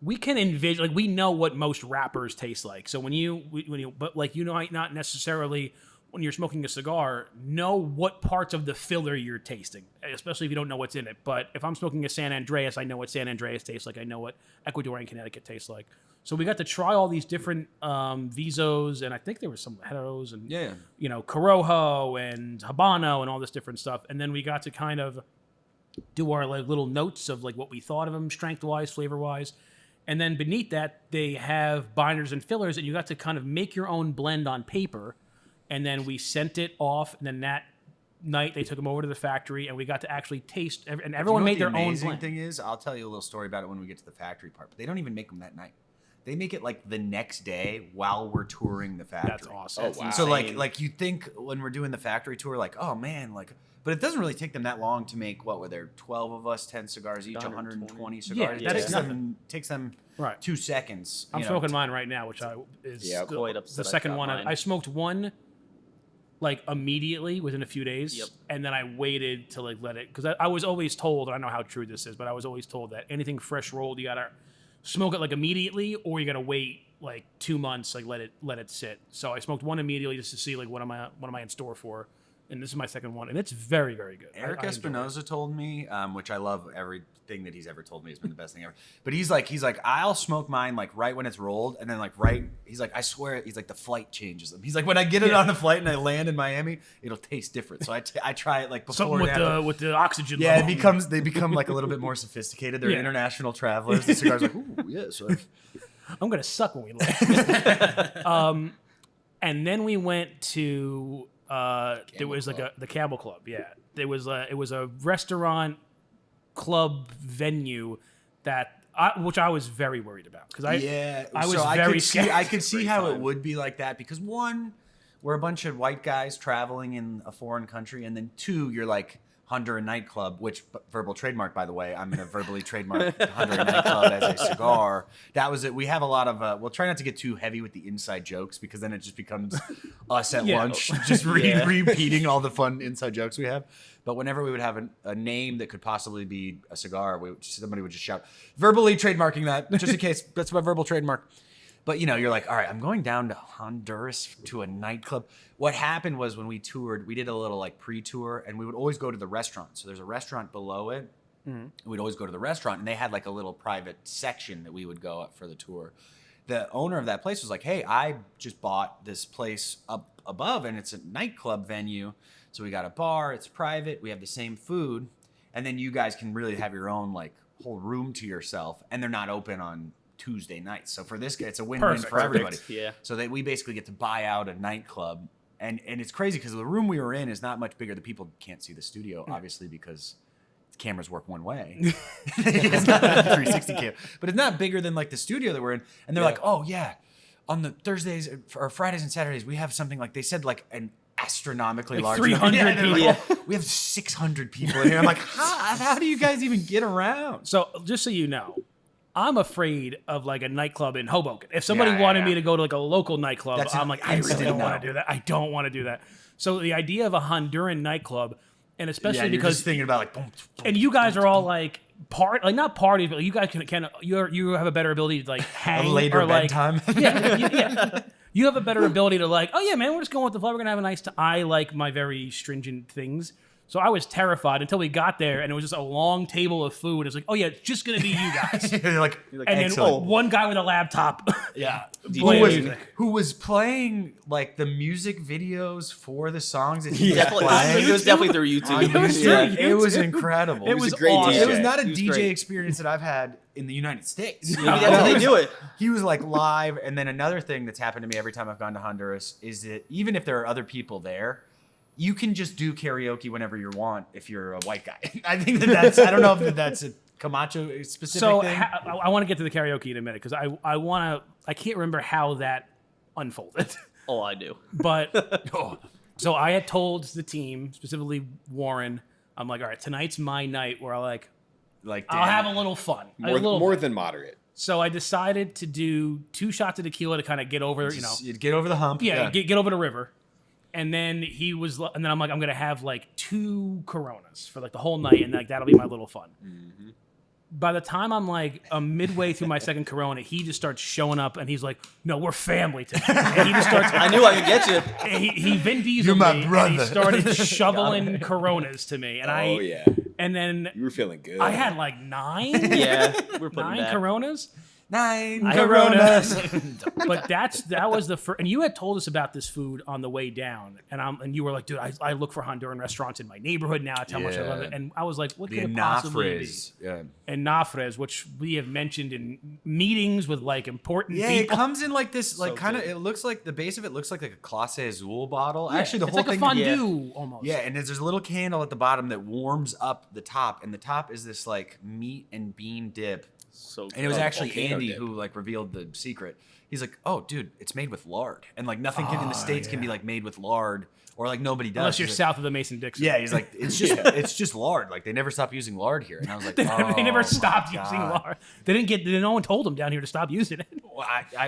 we can envision, like we know what most wrappers taste like. So but like might not necessarily when you're smoking a cigar know what parts of the filler you're tasting, especially if you don't know what's in it. But if I'm smoking a San Andreas, I know what San Andreas tastes like. I know what Ecuadorian Connecticut tastes like. So we got to try all these different Vizos, and I think there were some Heros and Corojo and Habano and all this different stuff. And then we got to kind of do our like little notes of like what we thought of them, strength wise, flavor wise. And then beneath that, they have binders and fillers, and you got to kind of make your own blend on paper. And then we sent it off, and then that night they took them over to the factory, and we got to actually taste. And everyone made their own amazing blend. thing is, I'll tell you a little story about it when we get to the factory part. But they don't even make them that night. They make it like the next day while we're touring the factory. That's awesome. Oh, wow. So like you think when we're doing the factory tour, like, oh man, like, but it doesn't really take them that long to make. What were there? 12 of us, 10 cigars each, 120 cigars. Yeah, It that's takes them Right. 2 seconds. I'm you know, smoking mine right now, which is Yep. the, Quite upset the I second got one. mine. I smoked one like immediately within a few days. Yep. And then I waited to like let it, because I was always told, I don't know how true this is, but I was always told that anything fresh rolled, you gotta smoke it like immediately, or you gotta wait like 2 months, like let it sit. So I smoked one immediately just to see like what am I in store for. And this is my second one, and it's very, very good. Eric I enjoy it. Espinoza told me, which I love. Everything that he's ever told me has been the best thing ever. But he's like, I'll smoke mine like right when it's rolled, and then like he's like, I swear, he's like the flight changes them. He's like, when I get it on a flight and I land in Miami, it'll taste different. So I try it like before. Something with the oxygen. Yeah, level. they become like a little bit more sophisticated. They're Yeah. international travelers. The cigar's like, ooh, yes. I'm gonna suck when we land. And then we went to there was like the Camel Club. Yeah, it was a restaurant club venue which I was very worried about because I was very scared. I could see how it would be like that because one, we're a bunch of white guys traveling in a foreign country, and then two, you're like Honduran nightclub, which verbal trademark, by the way. I'm gonna verbally trademark Honduran nightclub as a cigar. That was it. We have a lot of. We'll try not to get too heavy with the inside jokes because then it just becomes us at lunch, just repeating all the fun inside jokes we have. But whenever we would have a name that could possibly be a cigar, somebody would just shout, verbally trademarking that, just in case. That's my verbal trademark. But, you're like, all right, I'm going down to Honduras to a nightclub. What happened was when we toured, we did a little like pre-tour, and we would always go to the restaurant. So there's a restaurant below it. Mm-hmm. We'd always go to the restaurant, and they had like a little private section that we would go up for the tour. The owner of that place was like, hey, I just bought this place up above, and it's a nightclub venue. So we got a bar, it's private, we have the same food, and then you guys can really have your own like whole room to yourself, and they're not open on Tuesday nights. So for this guy, it's a win-win for everybody. Yeah. So that we basically get to buy out a nightclub, and it's crazy because the room we were in is not much bigger. The people can't see the studio, obviously, because the cameras work one way. It's not a 360 cam, but it's not bigger than like the studio that we're in. And they're like, oh yeah, on the Thursdays or Fridays and Saturdays, we have something like they said like an astronomically like large 300 people. Like, we have 600 people in here. I'm like, how do you guys even get around? So just so you know, I'm afraid of like a nightclub in Hoboken. If somebody wanted me to go to like a local nightclub, I'm like, I really don't want to do that. I don't want to do that. So the idea of a Honduran nightclub, and especially you're because just thinking about like, boom, and you guys are all like not parties, but you guys can you have a better ability to like hang a later or like bedtime. You have a better ability to like, oh yeah, man, we're just going with the flow. We're gonna have a nice time. I like my very stringent things. So I was terrified until we got there, and it was just a long table of food. It's like, oh yeah, it's just gonna be you guys. You're like, and then one guy with a laptop. Yeah. DJ Who was playing like the music videos for the songs that he Definitely, was playing. it was definitely through YouTube. It was incredible. It was a great awesome. DJ. It was not a He was DJ great. experience that I've had in the United States. Maybe that's how they do it. He was like live. And then another thing that's happened to me every time I've gone to Honduras is that even if there are other people there, you can just do karaoke whenever you want if you're a white guy. I think that's, I don't know if that's a Camacho specific thing. I want to get to the karaoke in a minute because I can't remember how that unfolded. Oh, I do. But so I had told the team, specifically Warren, I'm like, all right, tonight's my night where I'll have a little fun. More than moderate. So I decided to do 2 shots of tequila to kind of get over, You'd get over the hump. Yeah, get over the river. And then I'm like, I'm gonna have like 2 Coronas for like the whole night, and like that'll be my little fun. Mm-hmm. By the time I'm like midway through my second Corona, he just starts showing up, and he's like, "No, we're family today." And he just starts. I knew I could get you. And he Vin Diesel You're my me, brother. and he started shoveling Coronas to me, and and then You were feeling good. I had like 9. Yeah, we're putting 9 back. Coronas. 9 Coronas. But that was the first. And you had told us about this food on the way down, and you were like, dude, I look for Honduran restaurants in my neighborhood now. That's how much I love it. And I was like, what could it possibly be? Yeah. And Nafres, which we have mentioned in meetings with like important people. It comes in like this, like So kind of. good. It looks like the base of it looks like a Clase Azul bottle. Yeah, Actually, the it's whole like thing. a fondue almost. Yeah, and there's a little candle at the bottom that warms up the top, and the top is this like meat and bean dip. So And it was good. actually volcano Andy dip. who like revealed the secret. He's like, oh, dude, it's made with lard. And like nothing in the States can be like made with lard. Or like nobody does. Unless you're He's south of the Mason-Dixon. Yeah, he's like, it's just lard. Like they never stop using lard here. And I was like, They never my stopped using God. lard. No one told them down here to stop using it. Well,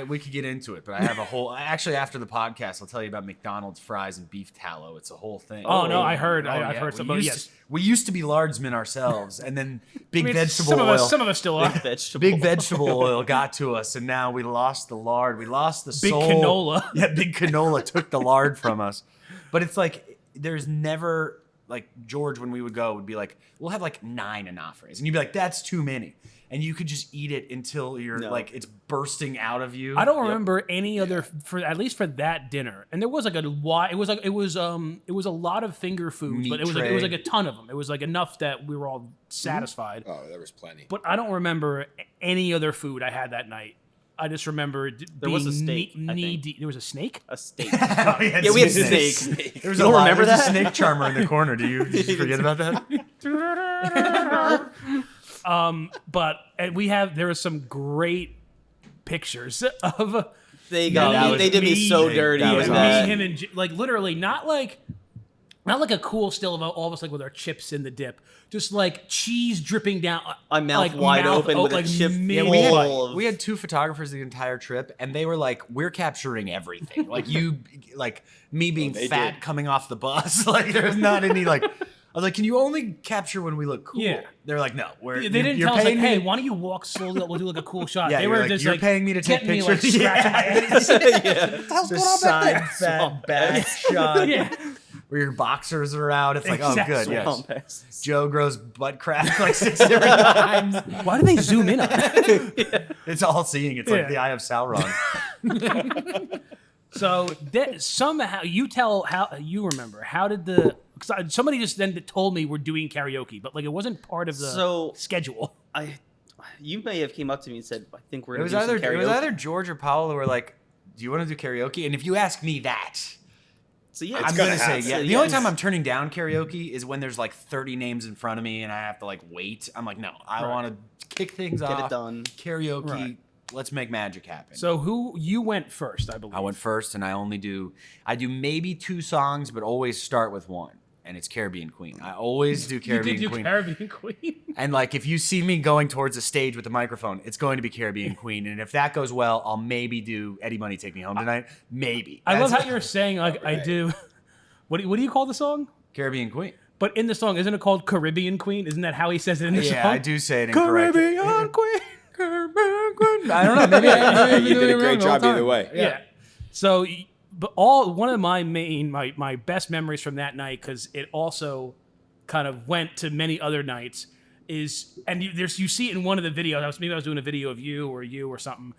we could get into it, but I have a whole. Actually, after the podcast, I'll tell you about McDonald's fries and beef tallow. It's a whole thing. Oh, no, I heard. I've heard some. Yes. We used to be lardsmen ourselves, and then big vegetable some oil. Some of us still are. Big vegetable oil got to us, and now we lost the lard. We lost the Big soul. canola. Yeah, big canola took the lard from us. But it's like there's never like George when we would go would be like, we'll have like 9 anafres, and you'd be like, that's too many, and you could just eat it until you're like it's bursting out of you. I don't remember any other at least for that dinner, and there was like it was a lot of finger foods, but it was like a ton of them. It was like enough that we were all satisfied. Oh, there was plenty. But I don't remember any other food I had that night. I just remember There was a steak, knee deep. There was a snake? A steak. we had we had snake. snake. There was You don't remember There's that? a snake charmer in the corner. Did you forget about that? But there was some great pictures of They Me- did me so dirty. that with was me, that. him, and like literally not like a cool still of all of us like with our chips in the dip, just like cheese dripping down. My mouth like, wide open with like a chip. mid- We had 2 photographers the entire trip, and they were like, "We're capturing everything." Like like me being they fat did. coming off the bus. Like there's not any like. I was like, "Can you only capture when we look cool?" Yeah. They're like, "No, They didn't you're tell us like, paying hey, me." why don't you walk slowly? We'll do like a cool shot. Yeah, they you were were like, just "You're like paying me to take getting me, like, pictures." scratching my ass. Yeah. Just side fat back shot. Yeah. Where your boxers are out. It's like, Exactly. oh, good, yes. Swamp ass. Joe grows butt crack like 6 different times. Why do they zoom in on it? It's all seeing. It's Yeah. like the Eye of Sauron. So somehow you tell how you remember. How did somebody just then told me we're doing karaoke, but like it wasn't part of the schedule. You may have came up to me and said, "I think we're It going was to do some karaoke." either George or Paolo who were like, "Do you want to do karaoke?" And if you ask me that, So yeah, I'm gonna gonna say happen. yeah. So The only yes. time I'm turning down karaoke is when there's like 30 names in front of me and I have to like wait. I'm like, no, I want to kick things Get off. it done. Karaoke. Right. Let's make magic happen. So you went first, I believe. I went first, and I do maybe 2 songs, but always start with one, and it's Caribbean Queen. I always do Caribbean you did do Queen. Caribbean Queen. And like, if you see me going towards the stage with the microphone, it's going to be Caribbean Queen. And if that goes well, I'll maybe do Eddie Money Take Me Home Tonight. Maybe. I love That's- how you're saying like I do. What do you call the song? Caribbean Queen. But in the song, isn't it called Caribbean Queen? Isn't that how he says it in the song? Yeah, I do say it incorrect. Caribbean Queen. Caribbean Queen. I don't know. Maybe You did a great job either way. Yeah. So, but one of my best memories from that night, because it also kind of went to many other nights, is you see it in one of the videos. I was doing a video of you or something.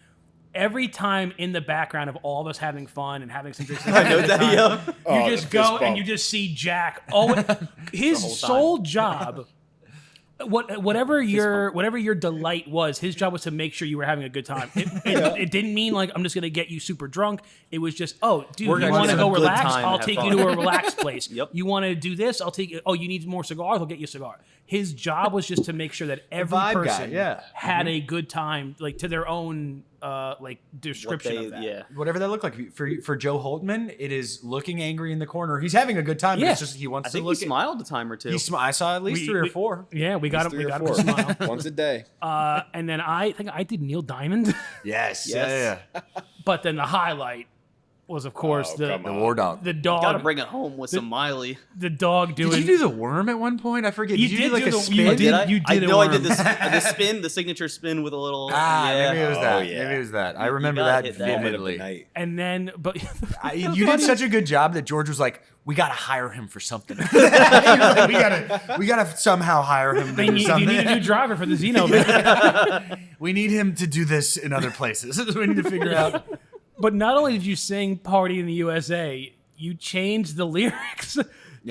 Every time in the background of all of us having fun and having some drinks, I know that. Yeah. you Oh, just the fist go and bump. you just see Jack. Oh, his sole job. Whatever your delight was, his job was to make sure you were having a good time. It didn't mean like I'm just gonna get you super drunk. It was just, oh, dude, We're you gonna want to have go a good relax? time and I'll have take fun. you to a relaxed place. Yep. You want to do this? I'll take you. Oh, you need more cigars? I'll get you a cigar. His job was just to make sure that every vibe guy, person yeah. had a good time, like to their own like description of that. Yeah. whatever that looked like. For Joe Holtman, it is looking angry in the corner. He's having a good time. But Yeah. it's just he wants I to think look. he smiled a time or two. I saw at least 3 or 4. Yeah, we got him. We 3 or got him to 4. smile. Once a day. And then I think I did Neil Diamond, Yes. Yes. Yeah. but then the highlight was of course Oh, the come The on. War Dog. the Gotta dog. bring it home with some Miley. The dog doing. Did you do the worm at one point? I forget. You Did you did do like do a the- spin? you did. Did I? You did I a know I did worm. the spin, the signature spin with a little. Maybe it was Oh, that. yeah. Maybe it was that. I You remember gotta that hit that. Moment of the vividly. night. And then, but You did such a good job that George was like, "We gotta hire him for something." He was like, we gotta somehow hire him to do you something. need a new driver for the Xeno. Man. We need him to do this in other places. We need to figure out. But not only did you sing "Party in the USA," you changed the lyrics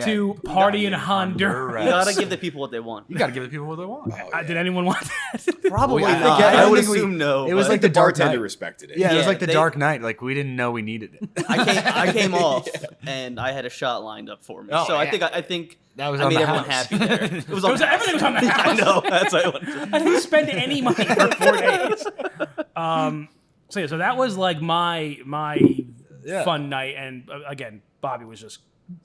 to "Party in Honduras." You gotta give the people what they want. You gotta give the people what they want. Did anyone want that? Probably I not. think- I would think we- assume no. It was but like the Dark bartender Knight. respected it. Yeah, it was Yeah, like the they- Dark Knight. Like we didn't know we needed it. I came off and I had a shot lined up for me. Oh, so yeah. I think That was I on made the everyone house. happy there. It was on the house. Everything was on the I house. know. That's what I I didn't spend any money for 4 days. So that was like my fun night, and again, Bobby was just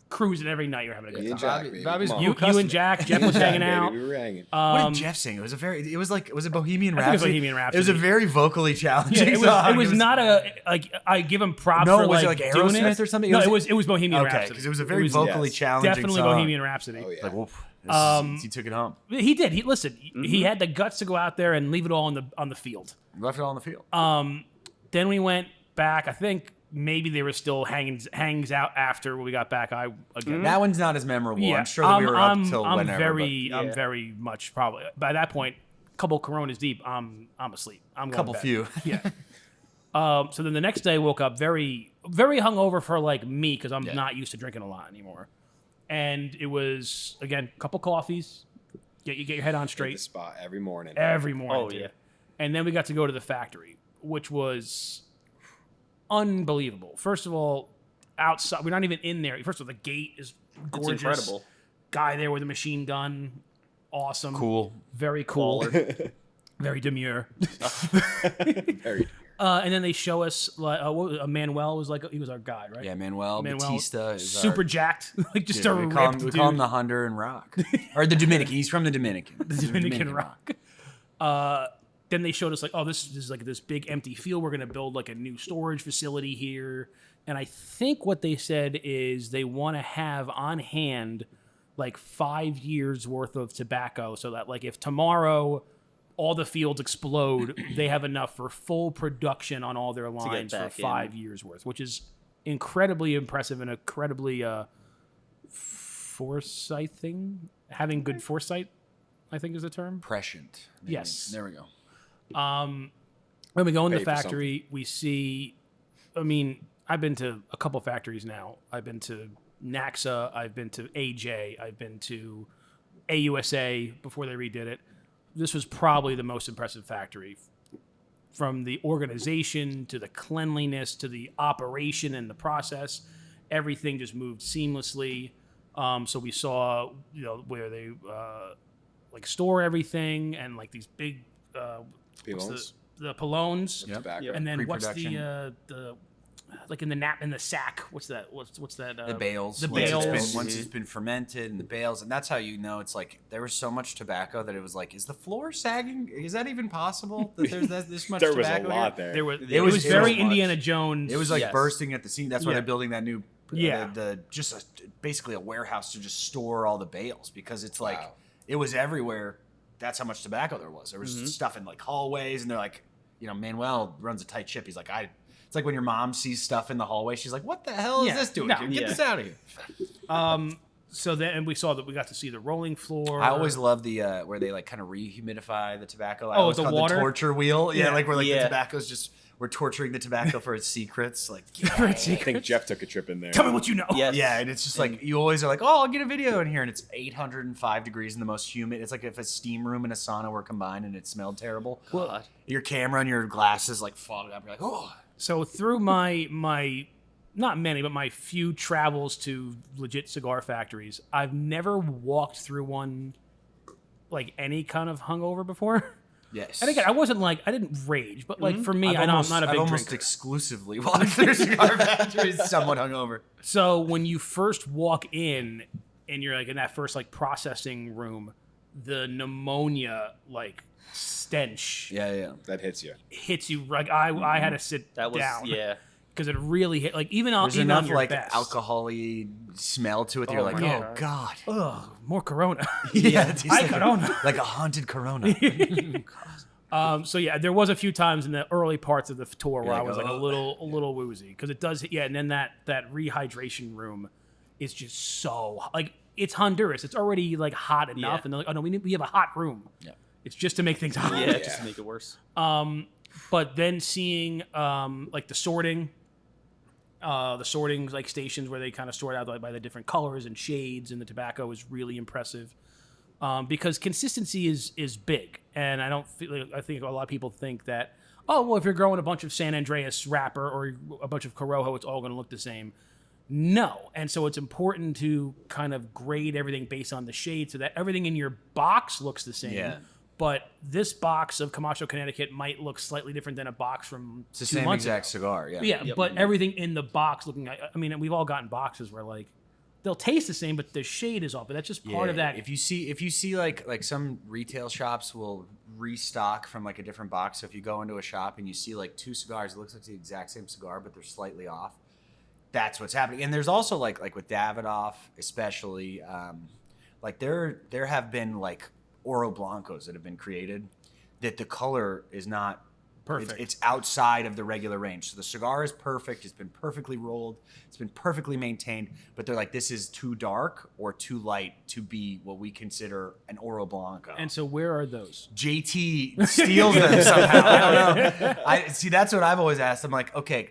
cruising every night. You're having a good Me and time. Jack, baby. Bobby's Come on. You and Jack, Jeff was hanging out. Baby, we were hanging. What did Jeff sing? It was a Bohemian I think it was Rhapsody. Bohemian It was a Rhapsody. very vocally challenging It song. was not a like. I give him props. No, for was it like like doing Aerosmith or something? No, it was Bohemian okay, Rhapsody. because it was a very vocally yes. challenging definitely song. Bohemian Rhapsody. Oh yeah. Like, woof, he took it home. He did. He listened. He had the guts to go out there and leave it all on the field. Left it all on the field. Then we went back. I think maybe there was still hangs out after we got back. That one's not as memorable. Yeah, I'm sure that we were up till I'm whenever. I'm very much probably by that point. A couple Coronas deep. I'm asleep. I'm going couple to bed. few. Yeah. So then the next day, I woke up very, very hungover for like me because I'm not used to drinking a lot anymore. And it was again a couple coffees. Get your head on Hit the straight spot every morning. every morning. Oh, dude. yeah. And then we got to go to the factory, which was unbelievable. First of all, outside we're not even in there. First of all, the gate is gorgeous. It's incredible. Guy there with a machine gun, awesome, Cool. very cool, Baller. very demure. Very. And then they show us like Manuel was like he was our guy, right? Yeah, Manuel Batista is super jacked, like just a we ripped call him, dude. we call him the Honduran Rock. Or the Dominican. He's from the Dominican. The Dominican Rock. Then they showed us like, oh, this is like this big empty field. We're gonna build like a new storage facility here. And I think what they said is they want to have on hand like 5 years worth of tobacco, so that like if tomorrow all the fields explode, they have enough for full production on all their lines for back 5 years worth, which is incredibly impressive and incredibly foresight thing. Having good foresight, I think is the term. Prescient. Maybe. Yes. There we go. When we go in the Pay for factory, we see. I mean, I've been to a couple factories now. I've been to NAXA. I've been to AJ. I've been to AUSA before they redid it. This was probably the most impressive factory, from the organization to the cleanliness to the operation and the process. Everything just moved seamlessly. So we saw, where they like store everything and like these big Pilons. the palones. Yep. Tobacco. And then what's Pre-production. the like in the sack? What's that? What's that? The bales. The Once it's been- bales. Once it's been fermented and the bales, and that's how you know it's like there was so much tobacco that it was like, is the floor sagging? Is that even possible? That there's this much There was tobacco a lot here? there. There was It it was was very so much. Indiana Jones. It was like Yes. bursting at the seam. That's why Yeah. they're building that new, Yeah. basically a warehouse to just store all the bales, because it's like Wow. it was everywhere. That's how much tobacco there was. There was stuff in like hallways, and they're like, Manuel runs a tight ship. He's like, it's like when your mom sees stuff in the hallway, she's like, what the hell is Yeah. this doing? No. here? Get Yeah. this out of here. So then we saw that we got to see the rolling floor. I always love the where they like kind of rehumidify the tobacco. I Oh, always the call it water? the torture wheel. Yeah, Yeah. like where like the Yeah. tobacco's just we're torturing the tobacco for its secrets. Like I think Jeff took a trip in there. Tell me what you know. Yes. yeah, and it's just like you always are like, oh, I'll get a video in here, and it's 805 degrees in the most humid. It's like if a steam room and a sauna were combined, and it smelled terrible. God. Your camera and your glasses like fogged up. You're like, oh. So through my not many, but my few travels to legit cigar factories, I've never walked through one like any kind of hungover before. Yes. And again, I wasn't like I didn't rage, but like for me, I'm not a I've big almost drinker. exclusively walked through cigar factories somewhat hungover. So when you first walk in and you're like in that first like processing room, the pneumonia like stench Yeah. That hits you. hits you. Like I had to sit That was down yeah. because it really hit. Like even There's even on enough your like best. alcohol-y smell to it that you're like, my oh god. Ugh, more Corona. Yeah, it tastes Ay, like, Corona. like a haunted Corona. So yeah, there was a few times in the early parts of the tour where You're I like, was like a "Oh." little woozy because it does. Yeah, and then that rehydration room is just so like it's Honduras. It's already like hot enough, Yeah. and they're like, oh no, we have a hot room. Yeah. It's just to make things hot. Yeah, just to make it worse. But then seeing like the sorting like stations where they kind of sort out like by the different colors and shades, and the tobacco is really impressive. Because consistency is big, and I think a lot of people think that, oh well, if you're growing a bunch of San Andreas wrapper or a bunch of Corojo, it's all going to look the same. No, and so it's important to kind of grade everything based on the shade, so that everything in your box looks the same. Yeah. But this box of Camacho, Connecticut might look slightly different than a box from It's the 2 same months exact ago. cigar. Yeah. Yeah, Yep. but everything in the box looking like, I mean, we've all gotten boxes where like they'll taste the same, but the shade is off. But that's just part of that. If you see like some retail shops will restock from like a different box. So if you go into a shop and you see like 2 cigars, it looks like the exact same cigar, but they're slightly off. That's what's happening. And there's also like with Davidoff, especially, like there have been like Oro Blancos that have been created that the color is not Perfect. It's outside of the regular range. So the cigar is perfect. It's been perfectly rolled. It's been perfectly maintained. But they're like, this is too dark or too light to be what we consider an Oro Blanco. And so where are those? JT steals them somehow. I don't know. I see. That's what I've always asked. I'm like, okay,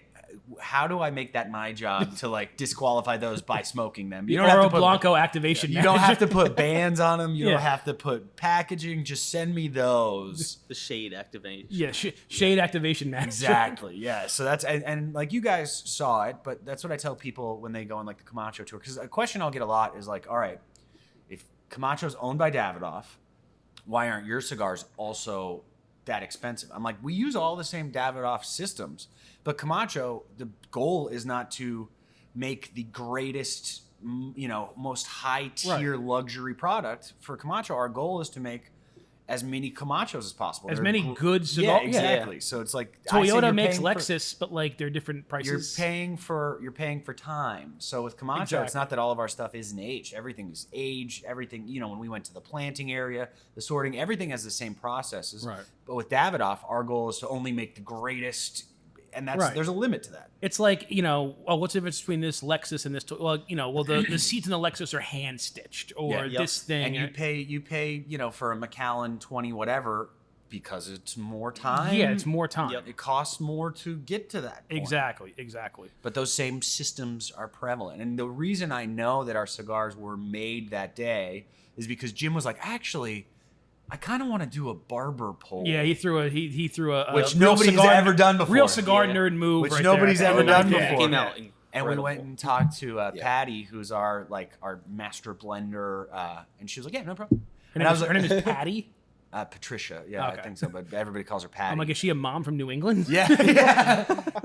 how do I make that my job to like disqualify those by smoking them? You The don't have Oro to put Blanco activation. You don't manager. have to put bands on them. You Yeah. don't have to put packaging. Just send me those. The shade activation. Yeah, shade activation manager. Exactly. Yeah. So that's and like you guys saw it, but that's what I tell people when they go on like the Camacho tour. Because a question I'll get a lot is like, all right, if Camacho's owned by Davidoff, why aren't your cigars also that expensive? I'm like, we use all the same Davidoff systems, but Camacho, the goal is not to make the greatest, most high tier luxury product for Camacho. Our goal is to make as many Camachos as possible. As They're many good Yeah, cigars. exactly. So it's like I say Toyota you're makes paying for- Lexus, but like they're different You're prices. paying for time. So with Camacho, it's Exactly. not that all of our stuff isn't aged. Everything is aged. Everything, when we went to the planting area, the sorting, everything has the same processes. Right. But with Davidoff, our goal is to only make the greatest, and that's Right. there's a limit to that. It's like, what's the difference between this Lexus and this? The seats in the Lexus are hand stitched, or Yeah. Yep. this thing. And you pay, for a Macallan 20 whatever because it's more time. Yeah, it's more time. Yep. It costs more to get to that point. Exactly. But those same systems are prevalent. And the reason I know that our cigars were made that day is because Jim was like, actually, I kind of want to do a barber pole. Yeah, he threw a Which real nobody's cigar- ever done before. Real cigar Yeah. nerd move, Which right nobody's there. ever done Yeah. before. Came out And we incredible. went and talked to Patty, who's our master blender, and she was like, "Yeah, no problem." Her And name, I is, was her like, name is Patty. Patricia. Yeah, Okay. I think so, but everybody calls her Patty. I'm like, is she a mom from New England? Yeah.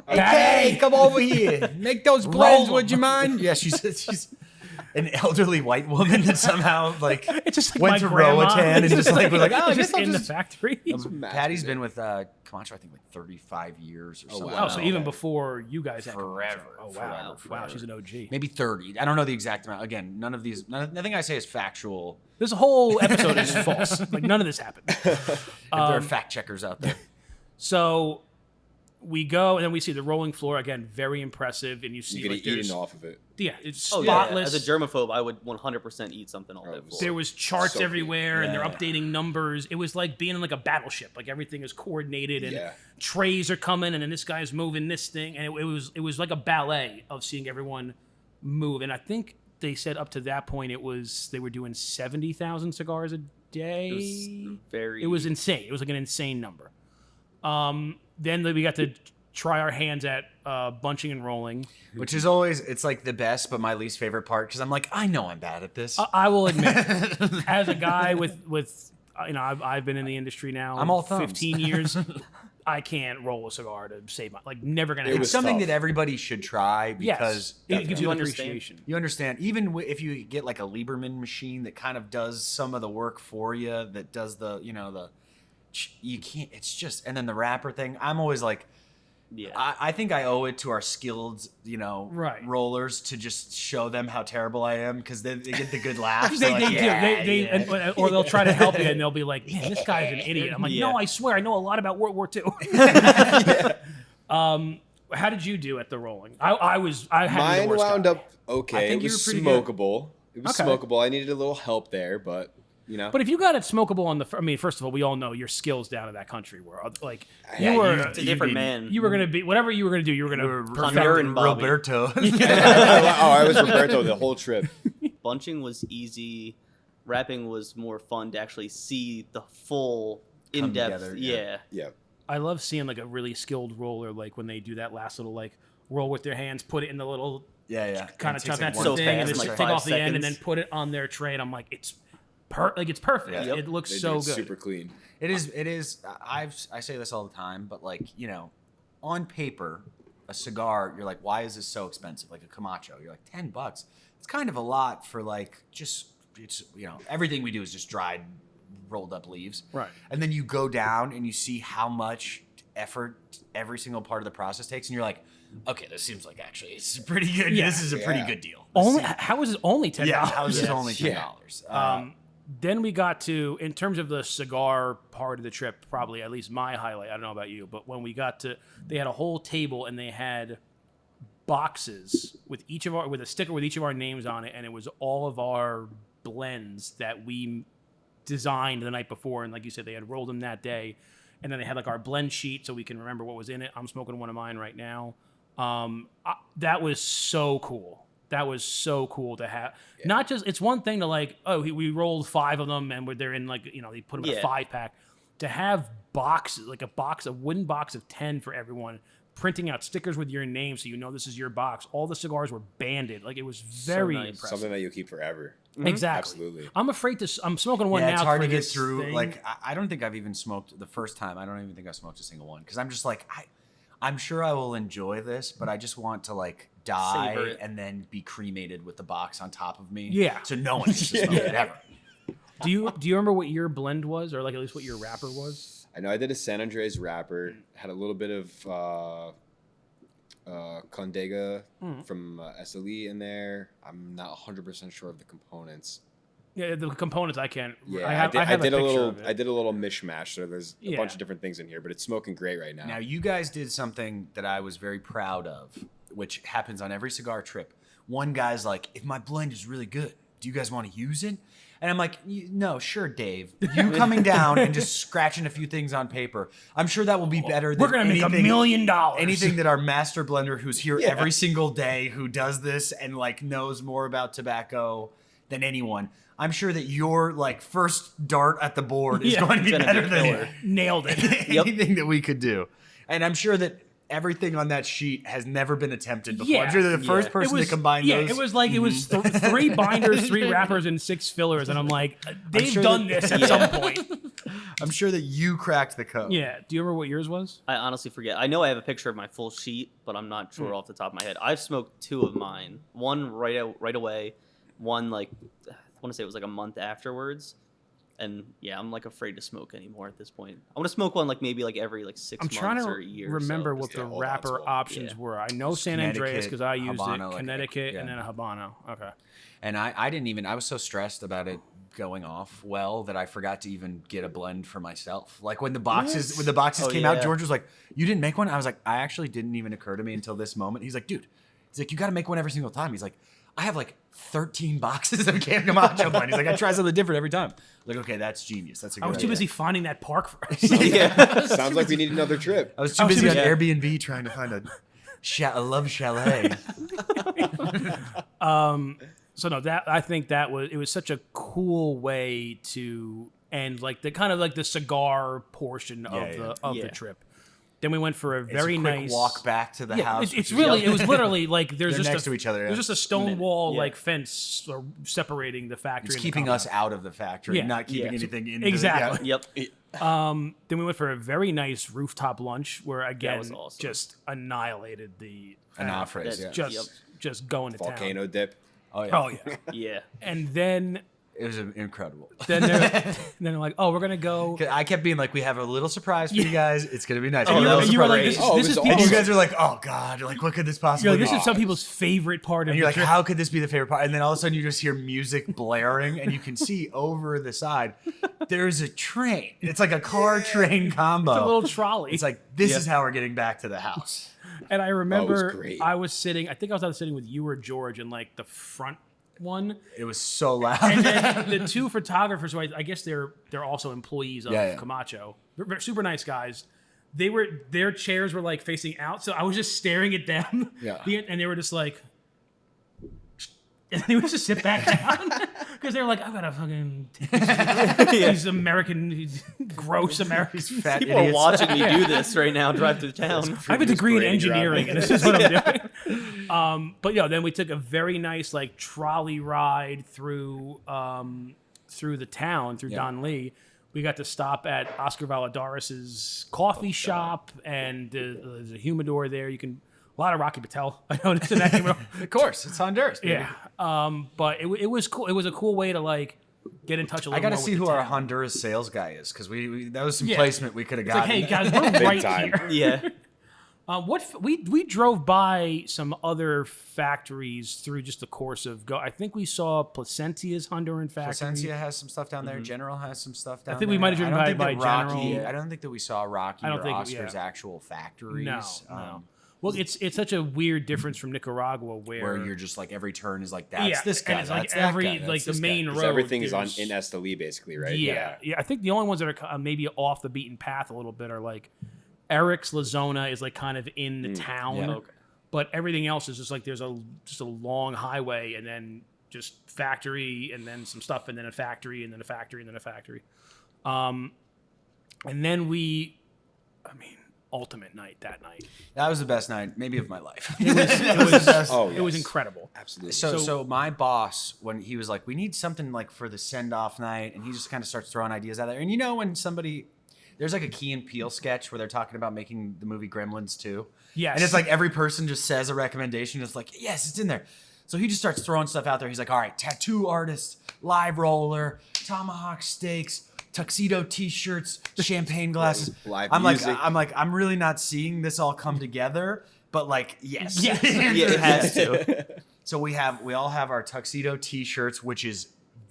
Hey, come over here. Make those blends, would you mind? Yeah, she's an elderly white woman that somehow It's just like went my to grandma. Roatan and It's just like was like, oh, I it's guess just I'll in the just. factory. Patty's been with Camacho, I think, like 35 years or something. wow. Oh, so even before you guys had Camacho. Forever. Oh wow, Forever, wow, forever. she's an OG. Maybe 30. I don't know the exact amount. Again, nothing I say is factual. This whole episode is false. Like none of this happened. If there are fact checkers out there. So we go and then we see the rolling floor again, very impressive, and you see You get like eaten there's off of it. yeah, it's Oh yeah. spotless. As a germaphobe, I would 100% eat something all day. Oh, There was charts So clean. everywhere, and they're Yeah. updating numbers. It was like being in like a battleship. Like everything is coordinated, and Yeah. trays are coming, and then this guy's moving this thing, and it was like a ballet of seeing everyone move. And I think they said up to that point they were doing 70,000 cigars a day. Very. It was insane. It was like an insane number. Then we got to try our hands at bunching and rolling. Which is always, it's like the best, but my least favorite part because I'm like, I know I'm bad at this. I will admit, as a guy with I've been in the industry now. I'm all thumbs. 15 years. I can't roll a cigar to save my never gonna. It happen. was it's something tough. that everybody should try because yes, it gives you You an understand. appreciation. you understand. Even if you get like a Lieberman machine that kind of does some of the work for you, that does you can't. It's just, and then the wrapper thing. I'm always like, Yeah. I think I owe it to our skilled, Right. rollers to just show them how terrible I am because they get the good laughs. They They're like, do. "Yeah, They yeah." or they'll try to help you, and they'll be like, "Man, this guy's an idiot." I'm like, Yeah. "No, I swear, I know a lot about World War II." How did you do at the rolling? I had Mine the worst wound guy. up okay. I think it you was were pretty good. smokable. It was Okay. smokable. I needed a little help there, but But if you got it smokable on first of all, we all know your skills down in that country were like Yeah, you were. It's a different man. You were gonna be whatever you were gonna do. You were gonna perfect Thunder it. and Bobby. Roberto. I was Roberto the whole trip. Bunching was easy. Wrapping was more fun to actually see the full Come in-depth. together, Yeah. Yeah. I love seeing like a really skilled roller, like when they do that last little like roll with their hands, put it in the little yeah. kind It of takes, chunk that one so thing, fast, and then like take 5 off the end, and then seconds. put it on their tray. And I'm like, it's it's perfect. Yeah. It looks They so did it good. super clean. It is. I say this all the time, but like, on paper, a cigar, you're like, why is this so expensive? Like a Camacho, you're like $10. It's kind of a lot for like everything we do is just dried, rolled up leaves. Right. And then you go down and you see how much effort every single part of the process takes, and you're like, okay, this seems like actually it's pretty good. Yeah. This is a pretty good deal. How is it only $10? Yeah, how is this only $10? Then we got to, in terms of the cigar part of the trip, probably at least my highlight. I don't know about you, but when we got to, they had a whole table and they had boxes with a sticker with each of our names on it, and it was all of our blends that we designed the night before, and like you said, they had rolled them that day, and then they had like our blend sheet so we can remember what was in it. I'm smoking one of mine right now. That was so cool. That was so cool to have. Yeah. Not just, it's one thing to like, we rolled 5 of them and they're in like, they put them in a 5-pack. To have boxes, like a wooden box of 10 for everyone, printing out stickers with your name so you know this is your box. All the cigars were banded. Like, it was very impressive. Something that you'll keep forever. Mm-hmm. Exactly. Absolutely. I'm smoking one now. It's hard to get through. thing. Like, I don't think I've even smoked the first time. I don't even think I smoked a single one because I'm just like, I'm sure I will enjoy this, but I just want to like die and then be cremated with the box on top of me. Yeah. So no one gets to smoke it ever. Do you remember what your blend was, or like at least what your wrapper was? I know I did a San Andres wrapper. Had a little bit of Condega from SLE in there. I'm not 100% sure of the components. Yeah, the components I can't. Yeah, I did a little mishmash. So there's a bunch of different things in here, but it's smoking great right now. Now you guys did something that I was very proud of, which happens on every cigar trip. One guy's like, "If my blend is really good, do you guys want to use it?" And I'm like, "No, sure, Dave. You coming down and just scratching a few things on paper. I'm sure that will be better than we're gonna make $1 million. Anything that our master blender, who's here every single day, who does this and like knows more about tobacco than anyone." I'm sure that your like first dart at the board is going to be better than nailed it. anything that we could do. And I'm sure that everything on that sheet has never been attempted before. Yeah. I'm sure that the first person to combine those. Yeah, it was like it was 3 binders, 3 wrappers, and 6 fillers, and I'm like, they've done this at some point. I'm sure that you cracked the code. Yeah. Do you remember what yours was? I honestly forget. I know I have a picture of my full sheet, but I'm not sure off the top of my head. I've smoked 2 of mine. One right away. One like I want to say it was like a month afterwards. And yeah, I'm like afraid to smoke anymore at this point. I want to smoke one like maybe like every like 6 months or a year. I'm trying to remember or so. what the wrapper options were. I know San Andreas because I used Habano, it, Connecticut, and then a Habano. Okay. And I didn't even, I was so stressed about it going off well that I forgot to even get a blend for myself. Like when the boxes came out, George was like, "You didn't make one?" I was like, "I actually didn't even occur to me until this moment." He's like, "Dude," he's like, "you got to make one every single time." He's like, "I have like 13 boxes of Camp Camacho blend." He's like, "I try something different every time." I'm like, okay, that's genius. That's a good I was too idea. busy finding that park for us. Sounds like we need another trip. I was too busy on Airbnb trying to find a love chalet. So no, I think it was such a cool way to end like the kind of like the cigar portion of the trip. Then we went for a very nice walk back to the house. It was literally like there's just next to each other. There's just a stone wall like fence separating the factory. It's keeping us out of the factory, not keeping anything in. Exactly. Yep. Then we went for a very nice rooftop lunch where again was awesome. just annihilated the Anafres. Just going to Volcano town. dip. Oh yeah. Yeah. And then it was incredible. then they're like, "Oh, we're gonna go." I kept being like, "We have a little surprise for you guys. It's gonna be nice." Oh, that was you were like, great. "This is awesome. and people's." you guys are like, "Oh God! Like, what could this possibly You're like, be?" this is some people's favorite part of And you're the like, trip. "How could this be the favorite part?" And then all of a sudden, you just hear music blaring, and you can see over the side there's a train. It's like a car train combo. It's a little trolley. It's like this is how we're getting back to the house. And I remember great. I was sitting with you or George in like the front one. It was so loud. And then the 2 photographers, who I guess they're also employees of Camacho. They're super nice guys. Their chairs were like facing out, so I was just staring at them. Yeah. And they were just like, and they would just sit back down because they were like, "I've got to fucking these these gross Americans, Fat People idiots. are watching me do this right now. Drive through town. I have a degree in parade engineering, and this is what I'm doing." But then we took a very nice like trolley ride through through the town, through Yeah. Don Lee, we got to stop at Oscar Valladares' coffee shop, and there's a humidor there. You can a lot of Rocky Patel. I noticed in that humidor. Of course, it's Honduras. Baby. Yeah. But it was cool. It was a cool way to like get in touch a little. I got to more see with who the our town. Honduras sales guy is because we that was some Yeah. placement we could have It's like, gotten. hey guys, we're Big right time. here. Yeah. We drove by some other factories through just the course of I think we saw Placentia's Honduran factory. Placencia has some stuff down there. General has some stuff down there. think we might have driven I don't by think that Rocky. General. I don't think that we saw Rocky I don't or think- Oscar's yeah. actual factories. No. Well, it's such a weird difference from Nicaragua Where you're just like every turn is like that's this guy. and it's like that's that every guy, that's like the this main guy. road. 'Cause everything is on there's- in Esteli, basically, right? Yeah. I think the only ones that are maybe off the beaten path a little bit are like Eric's La Zona is like kind of in the town, yeah. Okay. but everything else is just like there's just a long highway and then just factory and then some stuff and then a factory and then a factory and then a factory, and then ultimate night that night. That was the best night, maybe of my life. It was Oh, it was yes. incredible. Absolutely. So my boss, when he was like, we need something like for the send off night, and he just kind of starts throwing ideas out there. And you know when somebody there's like a Key and Peele sketch where they're talking about making the movie Gremlins 2. Yes. And it's like every person just says a recommendation. It's like, yes, it's in there. So he just starts throwing stuff out there. He's like, all right, tattoo artist, live roller, tomahawk steaks, tuxedo t-shirts, champagne glasses. Live I'm music. like, I'm really not seeing this all come together, but like, yes. Yeah, it has to. So we all have our tuxedo t-shirts, which is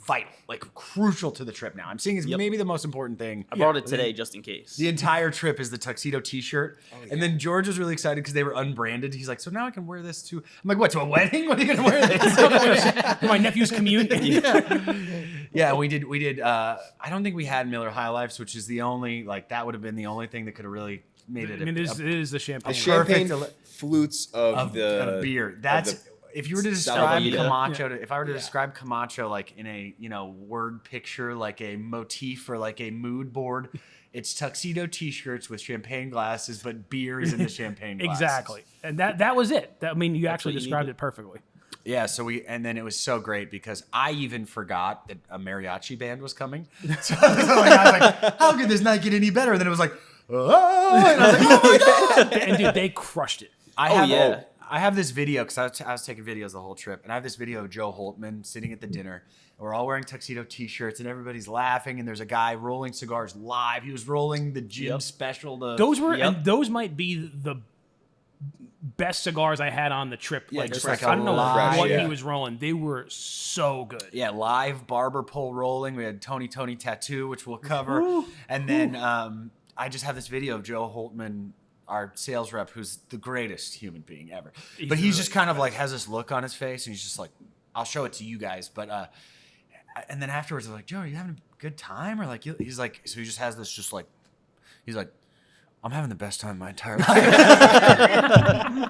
vital, like crucial to the trip now. I'm seeing is Yep. maybe the most important thing. I brought it today just in case. The entire trip is the tuxedo t-shirt. And then George was really excited because they were unbranded. He's like, so now I can wear this to, I'm like, what, to a wedding? What are you going to wear this? My nephew's communion. Yeah, we did. I don't think we had Miller High Lifes, which is the only, like, that would have been the only thing that could have really made it I mean, it a is the champagne. the champagne perfect flutes of the beer. That's, if you were to describe Salvador. Camacho, if I were to describe Camacho like in a word picture, like a motif or like a mood board, it's tuxedo t-shirts with champagne glasses, but beer is in the champagne glasses. Exactly, and that was it. I mean, you actually what you described needed. it perfectly. Yeah, and then it was so great because I even forgot that a mariachi band was coming. So I was like, how could this night get any better? And then it was like, oh, and I was like, oh my God. And dude, they crushed it. I have this video because I was taking videos the whole trip, and I have this video of Joe Holtman sitting at the dinner. And we're all wearing tuxedo t-shirts, and everybody's laughing. And there's a guy rolling cigars live. He was rolling the Jim special. Those might be the best cigars I had on the trip. Yeah, Like, just I like a don't know live- what yeah. he was rolling. They were so good. Yeah, live barber pole rolling. We had Tony Tattoo, which we'll cover. And then I just have this video of Joe Holtman, our sales rep, who's the greatest human being ever. But he's just kind of like has this look on his face, and he's just like, I'll show it to you guys. But and then afterwards, I'm like, Joe, are you having a good time? Or like, he's like, so he just has this just like, he's like, I'm having the best time of my entire life. I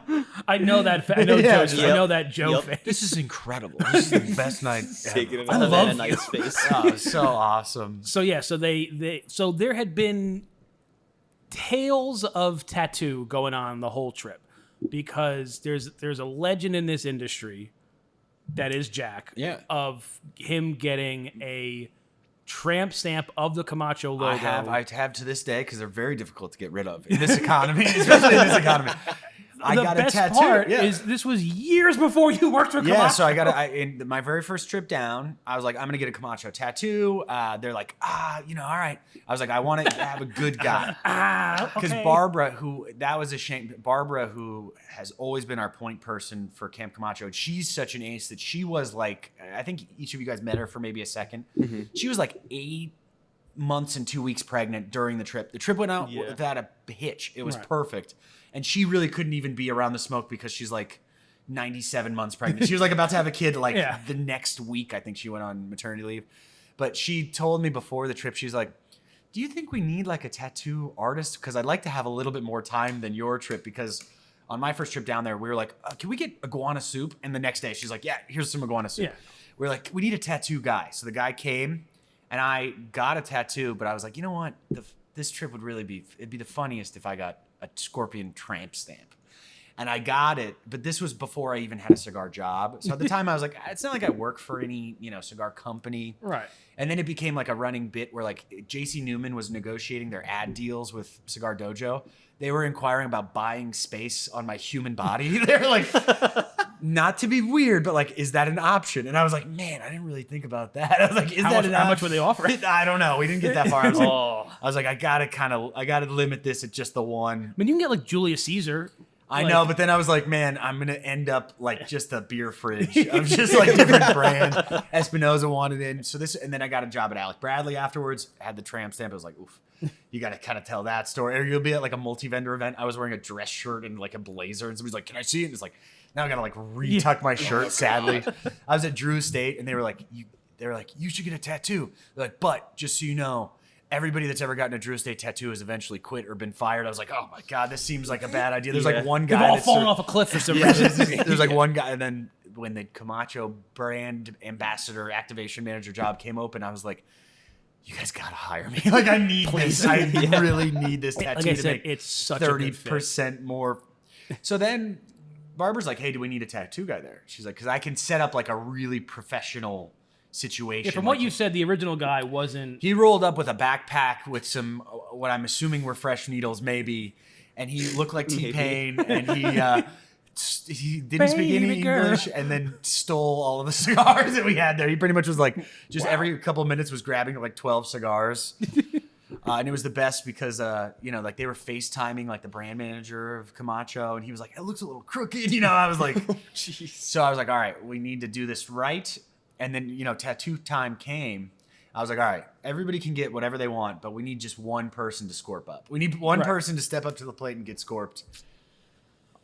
know that. I know Yeah, Joe. yep. I know that Joe Yep. face. This is incredible. This is the best night Taking ever. it I all. love love that nice face. Oh, it was so awesome. So yeah, so so there had been tales of tattoo going on the whole trip because there's a legend in this industry that is Jack of him getting a tramp stamp of the Camacho logo. I have to this day because they're very difficult to get rid of in this economy, especially in this economy. I the got best a tattoo. part is this was years before you worked for Camacho. Yeah, so I got in my very first trip down, I was like, I'm gonna get a Camacho tattoo. They're like, all right. I was like, I want to have a good guy. Because okay. Barbara, that was a shame. Barbara, who has always been our point person for Camp Camacho, she's such an ace that she was like, I think each of you guys met her for maybe a second. Mm-hmm. She was like 8 months and 2 weeks pregnant during the trip. The trip went out without a hitch. It was perfect. And she really couldn't even be around the smoke because she's like 97 months pregnant. She was like about to have a kid like the next week. I think she went on maternity leave. But she told me before the trip, she's like, do you think we need like a tattoo artist? Because I'd like to have a little bit more time than your trip. Because on my first trip down there, we were like, can we get iguana soup? And the next day she's like, yeah, here's some iguana soup. Yeah. We're like, we need a tattoo guy. So the guy came and I got a tattoo, but I was like, you know what? This trip would really it'd be the funniest if I got a scorpion tramp stamp. And I got it, but this was before I even had a cigar job. So at the time I was like, it's not like I work for any, cigar company. Right. And then it became like a running bit where like JC Newman was negotiating their ad deals with Cigar Dojo. They were inquiring about buying space on my human body. They're like, not to be weird, but like, is that an option? And I was like, man, I didn't really think about that. I was like, How much were they offering? I don't know. We didn't get that far. I was like, I gotta limit this at just the one. I mean, you can get like Julius Caesar. I know, but then I was like, man, I'm going to end up like just a beer fridge of just like different brand. Espinosa wanted in. And then I got a job at Alec Bradley afterwards. I had the tramp stamp. I was like, oof, you got to kind of tell that story. Or you'll be at like a multi-vendor event. I was wearing a dress shirt and like a blazer. And somebody's like, can I see it? And it's like, now I got to like retuck my shirt, sadly. I was at Drew State and they were like, you should get a tattoo. They're like, but just so you know, everybody that's ever gotten a Drew Estate tattoo has eventually quit or been fired. I was like, oh my God, this seems like a bad idea. There's like one guy They've all that's fallen off a cliff for some reason. There's like one guy, and then when the Camacho brand ambassador activation manager job came open, I was like, you guys gotta hire me. Like I need this. I really need this tattoo Like I to said, make it's such 30% more. So then Barbara's like, hey, do we need a tattoo guy there? She's like, because I can set up like a really professional situation. Yeah, from what you said, the original guy wasn't. He rolled up with a backpack with some, what I'm assuming were fresh needles, maybe, and he looked like T-Pain, and he didn't speak any English, and then stole all of the cigars that we had there. He pretty much was like, just every couple of minutes was grabbing like 12 cigars. And it was the best because, like they were FaceTiming like the brand manager of Camacho, and he was like, it looks a little crooked, I was like, so I was like, all right, we need to do this right. And then, tattoo time came. I was like, all right, everybody can get whatever they want, but we need just one person to scorp up. We need one person to step up to the plate and get scorped.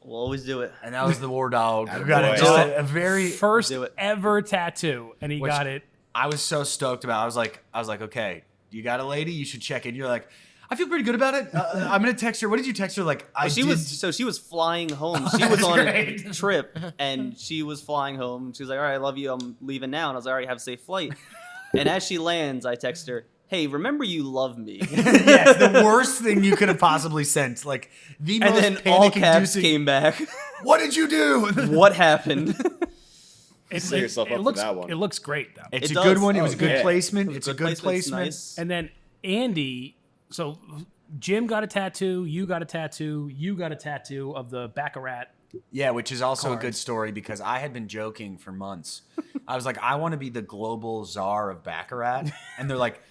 We'll always do it. And that was the War Dog. Who Attaboy. got a very First ever tattoo, and he got it. I was so stoked about. I was like, okay, you got a lady? You should check in. You're like, I feel pretty good about it. I'm gonna text her. What did you text her? Like, she was flying home. She was on a trip, and she was flying home. She was like, "All right, I love you. I'm leaving now." And I was like, "All right, have a safe flight." And as she lands, I text her, "Hey, remember you love me." Yes, the worst thing you could have possibly sent. Like the most and then all caps panic-inducing. came back. What did you do? What happened? Set yourself up for that one. It looks great though. It's It a good does. one. It was a good yeah. placement. It's It's a good placement. nice. And then Andy, so Jim got a tattoo, you got a tattoo, you got a tattoo of the Baccarat. Yeah, which is also a Cards. good story because I had been joking for months. I was like, I want to be the global czar of Baccarat. And they're like,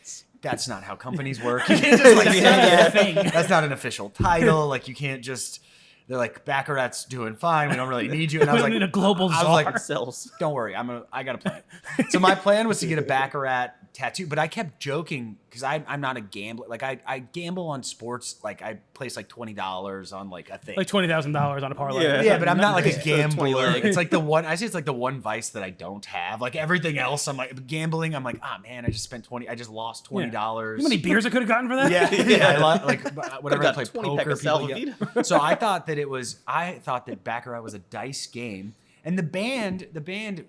that's not how companies work. You can't just like, that's not an official title. Like, you can't just, they're like, Baccarat's doing fine. We don't really need you. And I We was don't like, need a global I was czar. like, Sells. don't worry, I got a plan. So my plan was to get a Baccarat tattoo, but I kept joking because I'm not a gambler. Like I gamble on sports. Like I place like $20 on like a thing. Like $20,000 on a parlay. Yeah, but I'm not like a Great. gambler. 20 It's like the one. I say it's like the one vice that I don't have. Like everything else, I'm like gambling. I'm like, man, I just spent 20. I just lost $20. You know how many beers I could have gotten for that? Yeah. Like whenever I Got play 20 pack poker, of people Salvador. get. So I thought that Baccarat was a dice game. And the band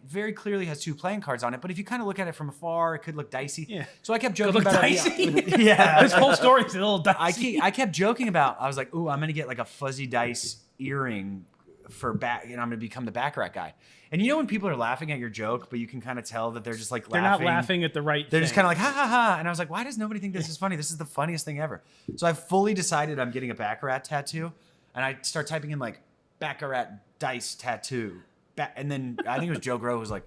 very clearly has two playing cards on it. But if you kind of look at it from afar, it could look dicey. Yeah. So I kept Could joking look about dicey. it. Yeah. This whole story is a little dicey. I kept joking about. I was like, "Ooh, I'm gonna get like a fuzzy dice earring for back. I'm gonna become the Baccarat guy." And when people are laughing at your joke, but you can kind of tell that they're just like They're laughing. not laughing at the right They're thing. just kind of like ha ha ha. And I was like, "Why does nobody think this is funny? This is the funniest thing ever." So I fully decided I'm getting a Baccarat tattoo, and I start typing in like Baccarat dice tattoo. And then I think it was Joe Grow who was like,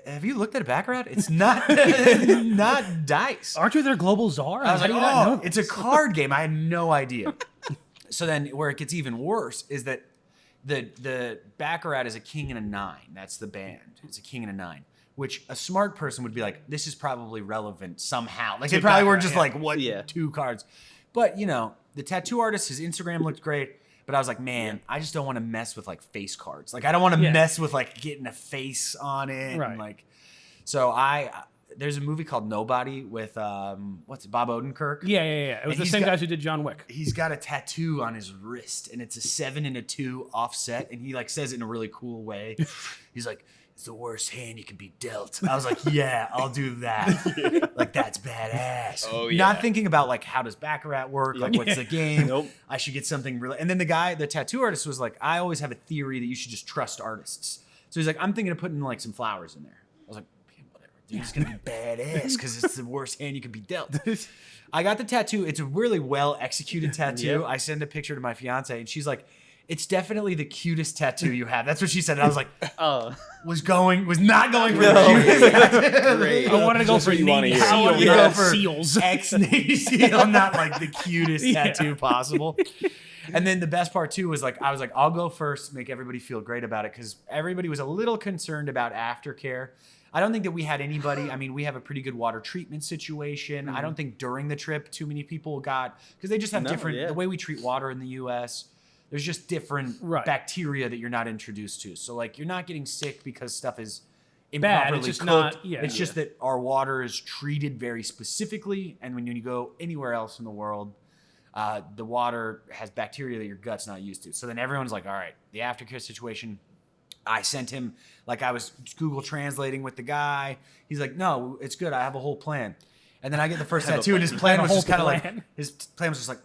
have you looked at a Baccarat? It's not not dice. Aren't you their global czar? I was How like, do you not know? it's a card game. I had no idea. So then where it gets even worse is that the Baccarat is a king and a 9. That's the band. It's a king and a 9. Which a smart person would be like, this is probably relevant somehow. Like they probably were just like, what, 2 cards? But, the tattoo artist, his Instagram looked great. But I was like, man, I just don't want to mess with like face cards. Like I don't want to mess with like getting a face on it. Right. And, like, so there's a movie called Nobody with Bob Odenkirk. Yeah. It was And the same guys who did John Wick. He's got a tattoo on his wrist, and it's a 7 and a 2 offset, and he like says it in a really cool way. He's like, it's the worst hand you can be dealt. I was like, yeah, I'll do that. Like, that's badass. Oh, yeah. Not thinking about, like, how does Baccarat work? Like, what's the game? Nope. I should get something really. And then the tattoo artist was like, I always have a theory that you should just trust artists. So he's like, I'm thinking of putting, like, some flowers in there. I was like, whatever, dude, it's going to be badass because it's the worst hand you can be dealt. I got the tattoo. It's a really well executed tattoo. I send a picture to my fiance, and she's like, it's definitely the cutest tattoo you have. That's what she said. And I was like, was not going for the cutest tattoo. Great. I wanted to go Just for what you wanna Navy hear. SEAL. I wanted to go for SEAls. ex-Navy SEAL, not like the cutest tattoo possible. And then the best part too was like, I was like, I'll go first, make everybody feel great about it, because everybody was a little concerned about aftercare. I don't think that we had anybody. I mean, we have a pretty good water treatment situation. I don't think during the trip too many people got, because they just have different, the way we treat water in the U.S., there's just different bacteria that you're not introduced to. So like, you're not getting sick because stuff is improperly It's just cooked. not- It's just that our water is treated very specifically, and when you go anywhere else in the world, the water has bacteria that your gut's not used to. So then everyone's like, all right, the aftercare situation. I sent him, like, I was Google translating with the guy. He's like, no, it's good. I have a whole plan. And then I get the first tattoo, and his plan was just kind of like, his plan was just like,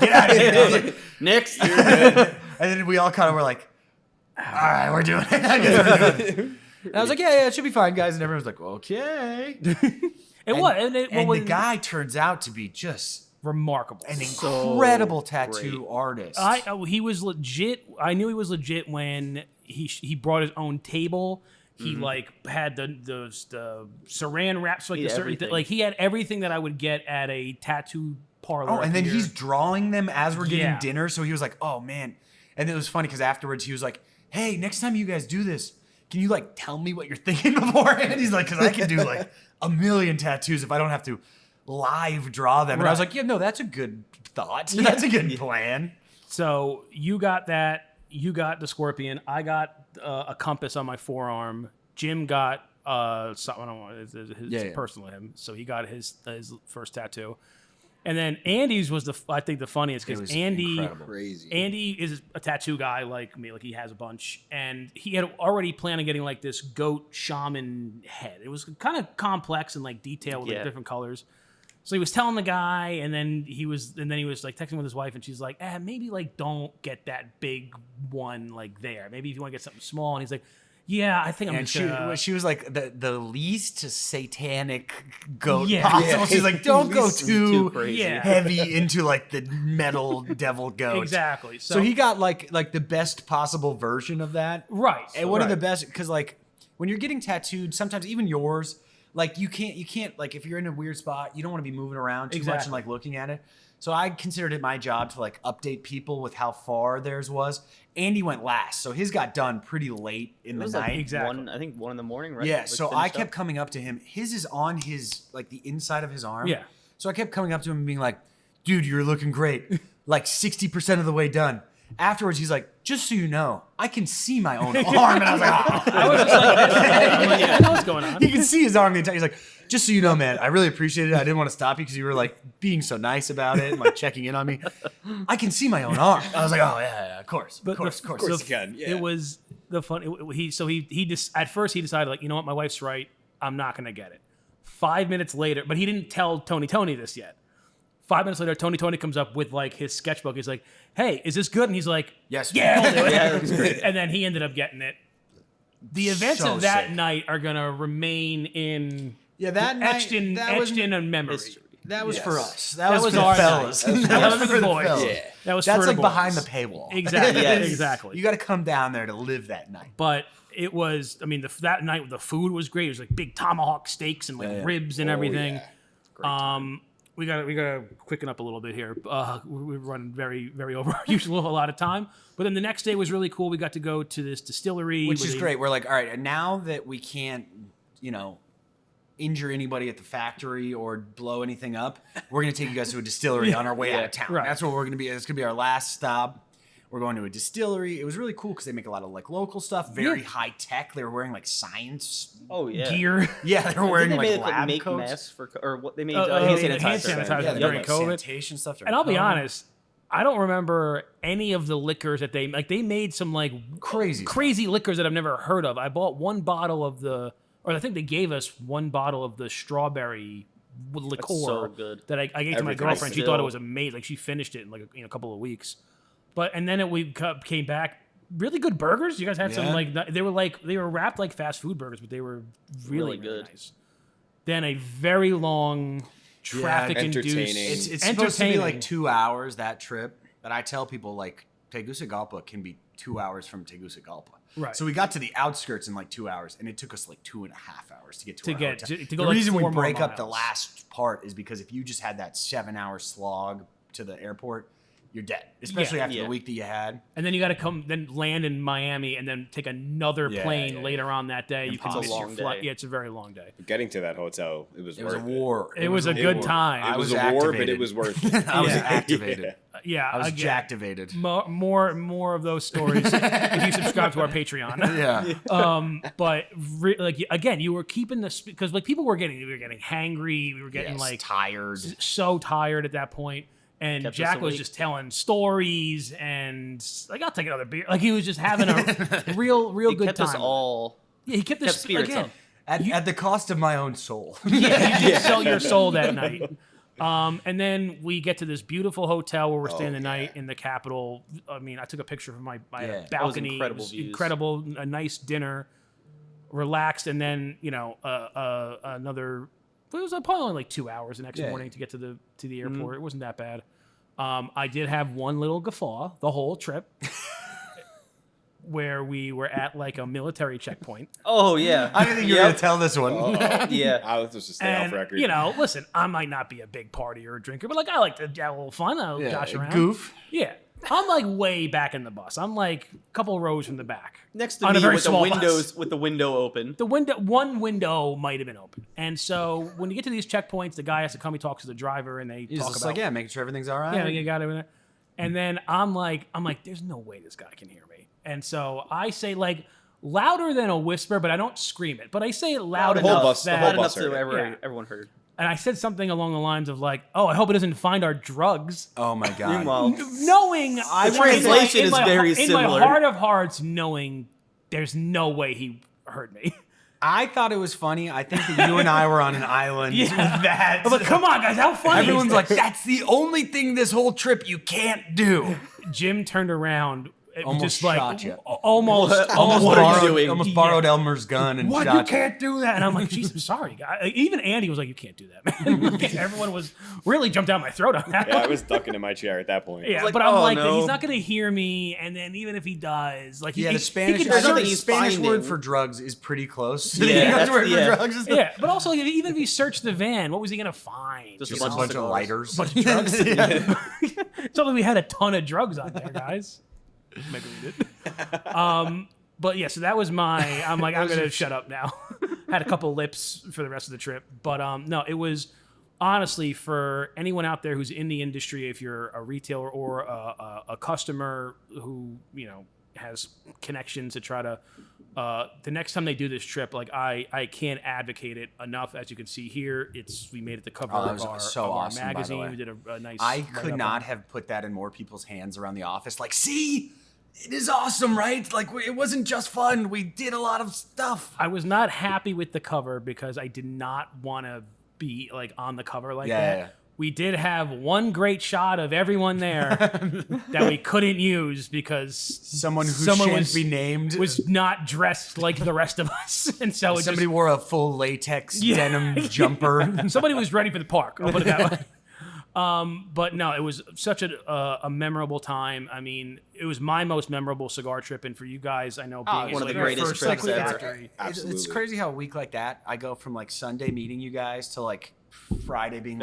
get out of here. I was like, Next. you're good. And then we all kind of were like, all right, we're doing it. I guess we're doing it. And I was like, yeah, it should be fine, guys. And everyone's like, okay. And the guy turns out to be just remarkable. an incredible tattoo artist. He was legit. I knew he was legit when he brought his own table. He like had the saran wraps, like the certain like he had everything that I would get at a tattoo parlor. Oh, and then here. he's drawing them as we're getting dinner. So he was like, oh man. And it was funny because afterwards he was like, hey, next time you guys do this, can you like tell me what you're thinking beforehand? He's like, because I can do like a million tattoos if I don't have to live draw them. And I was like, yeah, no, that's a good thought. That's a good plan. So you got that. You got the scorpion. I got a compass on my forearm. Jim got something. I don't know. It's personal to him. So he got his first tattoo. And then Andy's was I think the funniest because Andy is a tattoo guy like me. Like he has a bunch, and he had already planned on getting like this goat shaman head. It was kind of complex and like detailed with like, different colors. So he was telling the guy, and then he was like texting with his wife, and she's like, maybe like don't get that big one like there. Maybe if you want to get something small. And he's like, yeah, I think I'm and just she was like the least satanic goat possible. She's like, don't go too crazy. heavy into like the metal devil goat. Exactly. So he got like the best possible version of that. Right. And one of the best, because like when you're getting tattooed, sometimes even yours, like you can't like if you're in a weird spot, you don't want to be moving around too much and like looking at it. So I considered it my job to like update people with how far theirs was. Andy went last, so his got done pretty late in the night. Like I think 1 in the morning, right? Yeah, Like so I kept coming up to him. His is on his like the inside of his arm. Yeah. So I kept coming up to him and being like, dude, you're looking great. Like 60% of the way done. Afterwards, he's like, just so you know, I can see my own arm. And I was like, oh. I was just like, I know what's going on. He can see his arm the entire. He's like, just so you know, man, I really appreciate it. I didn't want to stop you because you were like being so nice about it and like checking in on me. I can see my own arm. I was like, oh yeah, of course, of course you can. Yeah. It was the fun. He just at first he decided like, you know what, my wife's right. I'm not gonna get it. 5 minutes later, but he didn't tell Tony this yet. 5 minutes later, Tony comes up with like his sketchbook. He's like, hey, is this good? And he's like, yes, yeah, I'll do it. Yeah, it was great. And then he ended up getting it. The events of that night are gonna remain in etched in a memory. History. That was for us. That was was for the our fellas. That was for the boys. fellas. Yeah. That's That's for like the behind the boys. paywall. Exactly. Yes. Exactly. You got to come down there to live that night. But it was, I mean, that night the food was great. It was like big tomahawk steaks and like ribs and everything. We gotta quicken up a little bit here. We're running very, very over our usual a lot of time. But then the next day was really cool. We got to go to this distillery, Which is great. We're like, all right, now that we can't, injure anybody at the factory or blow anything up, we're going to take you guys to a distillery on our way out of town. Right. That's what we're going to be. It's going to be our last stop. We're going to a distillery. It was really cool because they make a lot of like local stuff, very high tech. They were wearing like science gear. Yeah, they were wearing Didn't they like lab make coats. masks for, or what they made hand sanitizer. sanitizer Yeah, during like COVID. sanitation stuff. And I'll be honest, I don't remember any of the liquors that they made some like crazy liquors that I've never heard of. I bought one bottle of I think they gave us one bottle of the strawberry liqueur. That's so good. That I gave to my girlfriend. She thought it was amazing. Like she finished it in like a couple of weeks. And then we came back. Really good burgers. You guys had some they were wrapped like fast food burgers, but they were really good. Nice. Then a very long traffic-induced. It's supposed to be like 2 hours that trip, but I tell people like Tegucigalpa can be 2 hours from Tegucigalpa. Right. So we got to the outskirts in like 2 hours, and it took us like 2.5 hours to get to our hotel. To go the like reason 4 we break more up the last part is because if you just had that 7-hour slog to the airport, you're dead, especially after the week that you had. And then you got to then land in Miami and then take another plane later on that day. It's a long day. Yeah, it's a very long day. Getting to that hotel, it was a war. It was a good time. It was a war, but it was worth it. I was activated. Yeah, I was jacktivated. More of those stories if you subscribe to our Patreon. Yeah. But again, you were keeping this because like we were getting hangry. We were getting tired, so tired at that point. And Jack was just telling stories and like, I'll take another beer. Like he was just having a real good time. He kept us all. Yeah, he kept spirits again, up. At the cost of my own soul. Yeah, you did sell your soul that night. And then we get to this beautiful hotel where we're staying the night in the Capitol. I mean, I took a picture from my balcony. Incredible, a nice dinner, relaxed, and then another. It was probably only like 2 hours the next morning to get to the airport. Mm-hmm. It wasn't that bad. I did have one little guffaw the whole trip where we were at like a military checkpoint. Oh, yeah. I didn't think you were going to tell this one. Yeah. I was just stay off record. Listen, I might not be a big partier or drinker, but like I like to have a little fun. I'll josh around. Goof. Yeah. I'm like way back in the bus. I'm like a couple rows from the back. Next to me with the window open. One window might have been open. And so when you get to these checkpoints, the guy has to come, he talks to the driver and they talk about making sure everything's all right. Yeah, you got it. And then I'm like, there's no way this guy can hear me. And so I say like louder than a whisper, but I don't scream it. But I say it loud enough enough so everyone heard. And I said something along the lines of like, "Oh, I hope it doesn't find our drugs." Oh my god! Meanwhile, knowing the translation is very similar. In my heart of hearts, knowing there's no way he heard me. I thought it was funny. I think that you and I were on an island with that. But come on, guys, how funny! Everyone's like, "That's the only thing this whole trip you can't do." Jim turned around. Almost shot you. Almost borrowed Elmer's gun and what? shot You can't do that. And I'm like, geez, I'm sorry, guy. Even Andy was like, you can't do that, man. Everyone was really jumped down my throat on that. Yeah, I was ducking in my chair at that point. Yeah, but I'm like, he's not going to hear me. And then even if he does, like, the Spanish word for drugs is pretty close. The English word for drugs is but also even if he searched the van, what was he going to find? Just a bunch of lighters, a bunch of drugs. It's only we had a ton of drugs on there, guys. Maybe we did. But yeah, so that was I'm like, I'm gonna shut up now. Had a couple lips for the rest of the trip, but no, it was honestly for anyone out there who's in the industry, if you're a retailer or a customer who has connections to try to. The next time they do this trip, like I can't advocate it enough. As you can see here, we made it the cover of our magazine. We did a nice. I could not have put that in more people's hands around the office. Like, see, it is awesome, right? Like, it wasn't just fun. We did a lot of stuff. I was not happy with the cover because I did not want to be like on the cover like that. Yeah. We did have one great shot of everyone there that we couldn't use because someone was be named was not dressed like the rest of us, and so somebody wore a full latex denim jumper. Somebody was ready for the park. I'll put it that way. But no, it was such a memorable time. I mean, it was my most memorable cigar trip, and for you guys, I know being one of the greatest trips ever. It's crazy how a week like that, I go from like Sunday meeting you guys to like Friday being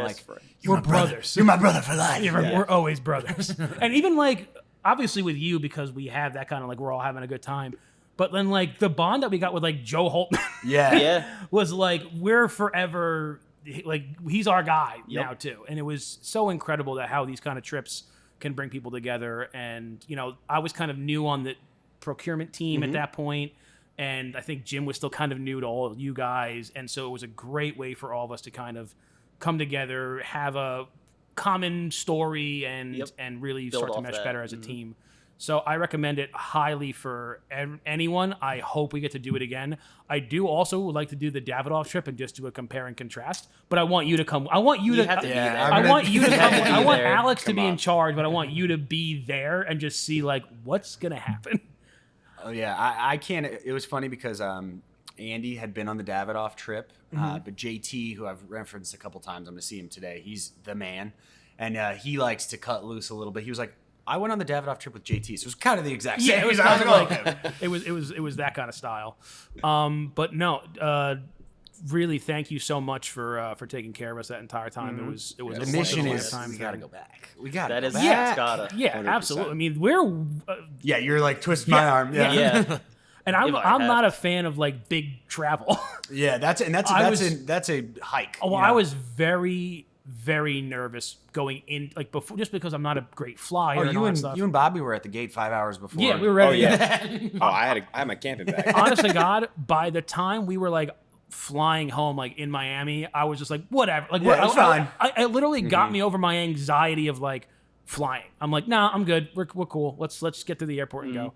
we're brothers. You're my brother for life. We're always brothers. And even like, obviously with you, because we have that kind of like, we're all having a good time. But then like the bond that we got with like Joe Holtman was like, we're forever, like he's our guy now too. And it was so incredible that how these kind of trips can bring people together. And, I was kind of new on the procurement team at that point. And I think Jim was still kind of new to all of you guys. And so it was a great way for all of us to kind of come together, have a common story and Yep. and really Build start to off mesh that. better as a team. So I recommend it highly for anyone. I hope we get to do it again. I do also would like to do the Davidoff trip and just do a compare and contrast. But I want you to come. I want you, You to. have to be Yeah, there. I'm I gonna- want you to You have come. to be I want there. Alex to Come be in on. charge, but I want you to be there and just see like what's gonna happen. Oh yeah, I can't. It was funny because Andy had been on the Davidoff trip, but JT, who I've referenced a couple times, I'm gonna see him today. He's the man, and he likes to cut loose a little bit. He was like, I went on the Davidoff trip with JT, so it was kind of the exact same. Yeah, it was I kind of like, like it was that kind of style. But no, really, thank you so much for taking care of us that entire time. It was the a mission wonderful is time we gotta go back. We gotta That go is back. Yeah. gotta. Yeah, 100%. absolutely. I mean, we're Yeah, you're like twist my arm. Yeah, Yeah. and If I I'm had not to. a fan of like big travel. yeah. That's a hike. Well, you know? I was very nervous going in, like before, just because I'm not a great flyer. Oh, and all that you stuff. and Bobby were at the gate 5 hours before. Yeah, we were Oh ready. yeah. Oh, I had my camping bag. Honest to God, by the time we were like flying home, like in Miami, I was just like, whatever. Like, Yeah, it's fine. I literally got me over my anxiety of like flying. I'm like, nah, I'm good. We're cool. Let's get to the airport and go.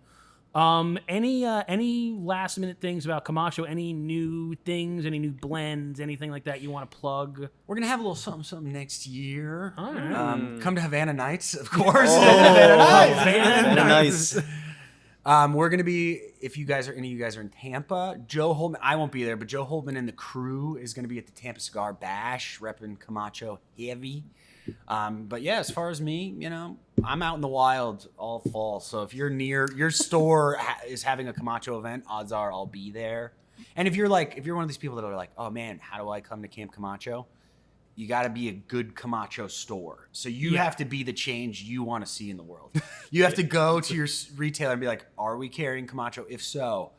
Any last minute things about Camacho? Any new things? Any new blends? Anything like that you want to plug? We're gonna have a little something next year. All right. Come to Havana Nights, of course. Havana Nice. We're gonna be, if you guys are any of you guys are in Tampa, Joe Holtman. I won't be there, but Joe Holtman and the crew is gonna be at the Tampa Cigar Bash, repping Camacho heavy. But yeah, as far as me, I'm out in the wild all fall. So if you're near your store is having a Camacho event, odds are I'll be there. And if you're one of these people that are like, oh man, how do I come to Camp Camacho? You got to be a good Camacho store. So you have to be the change you want to see in the world. You have to go to your retailer and be like, are we carrying Camacho? If so,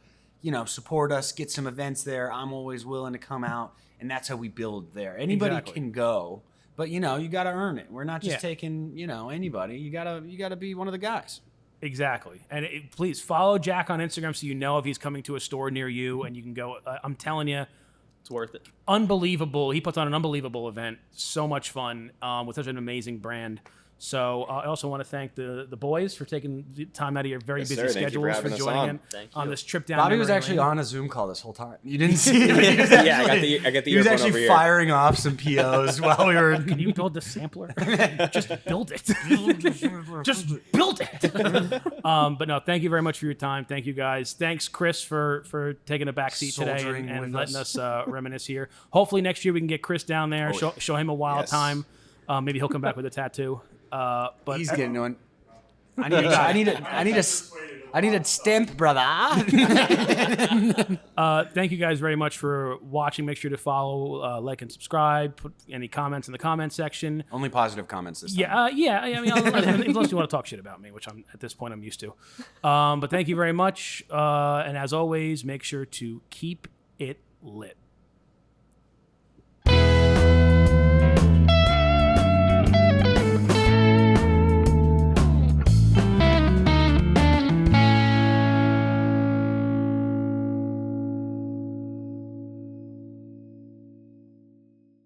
support us, get some events there. I'm always willing to come out. And that's how we build there. Anybody Exactly. can go, but you got to earn it. We're not just Yeah. taking, anybody. You got to be one of the guys. Exactly. And please follow Jack on Instagram so you know if he's coming to a store near you, and you can go. I'm telling you, It's worth it. unbelievable. He puts on an unbelievable event. So much fun with such an amazing brand. So I also want to thank the boys for taking the time out of your very Yes, busy sir. Thank you for schedules having us joining on. in Thank on you. this trip down. Bobby was memory actually lane. on a Zoom call this whole time. You didn't see him. He was Yeah, I got the He was earphone actually over here. firing off some POs while we were. Can you build the sampler? Just build it. Just build it. But no, thank you very much for your time. Thank you guys. Thanks, Chris, for taking a back seat today Soldiering and with letting us. us reminisce here. Hopefully next year we can get Chris down there. Show him a wild Yes. time. Maybe he'll come back with a tattoo. But He's getting one. I need a stamp, brother. thank you guys very much for watching. Make sure to follow, like, and subscribe. Put any comments in the comment section. Only positive comments this time. Yeah. I mean, unless you want to talk shit about me, which at this point I'm used to. But thank you very much. And as always, make sure to keep it lit.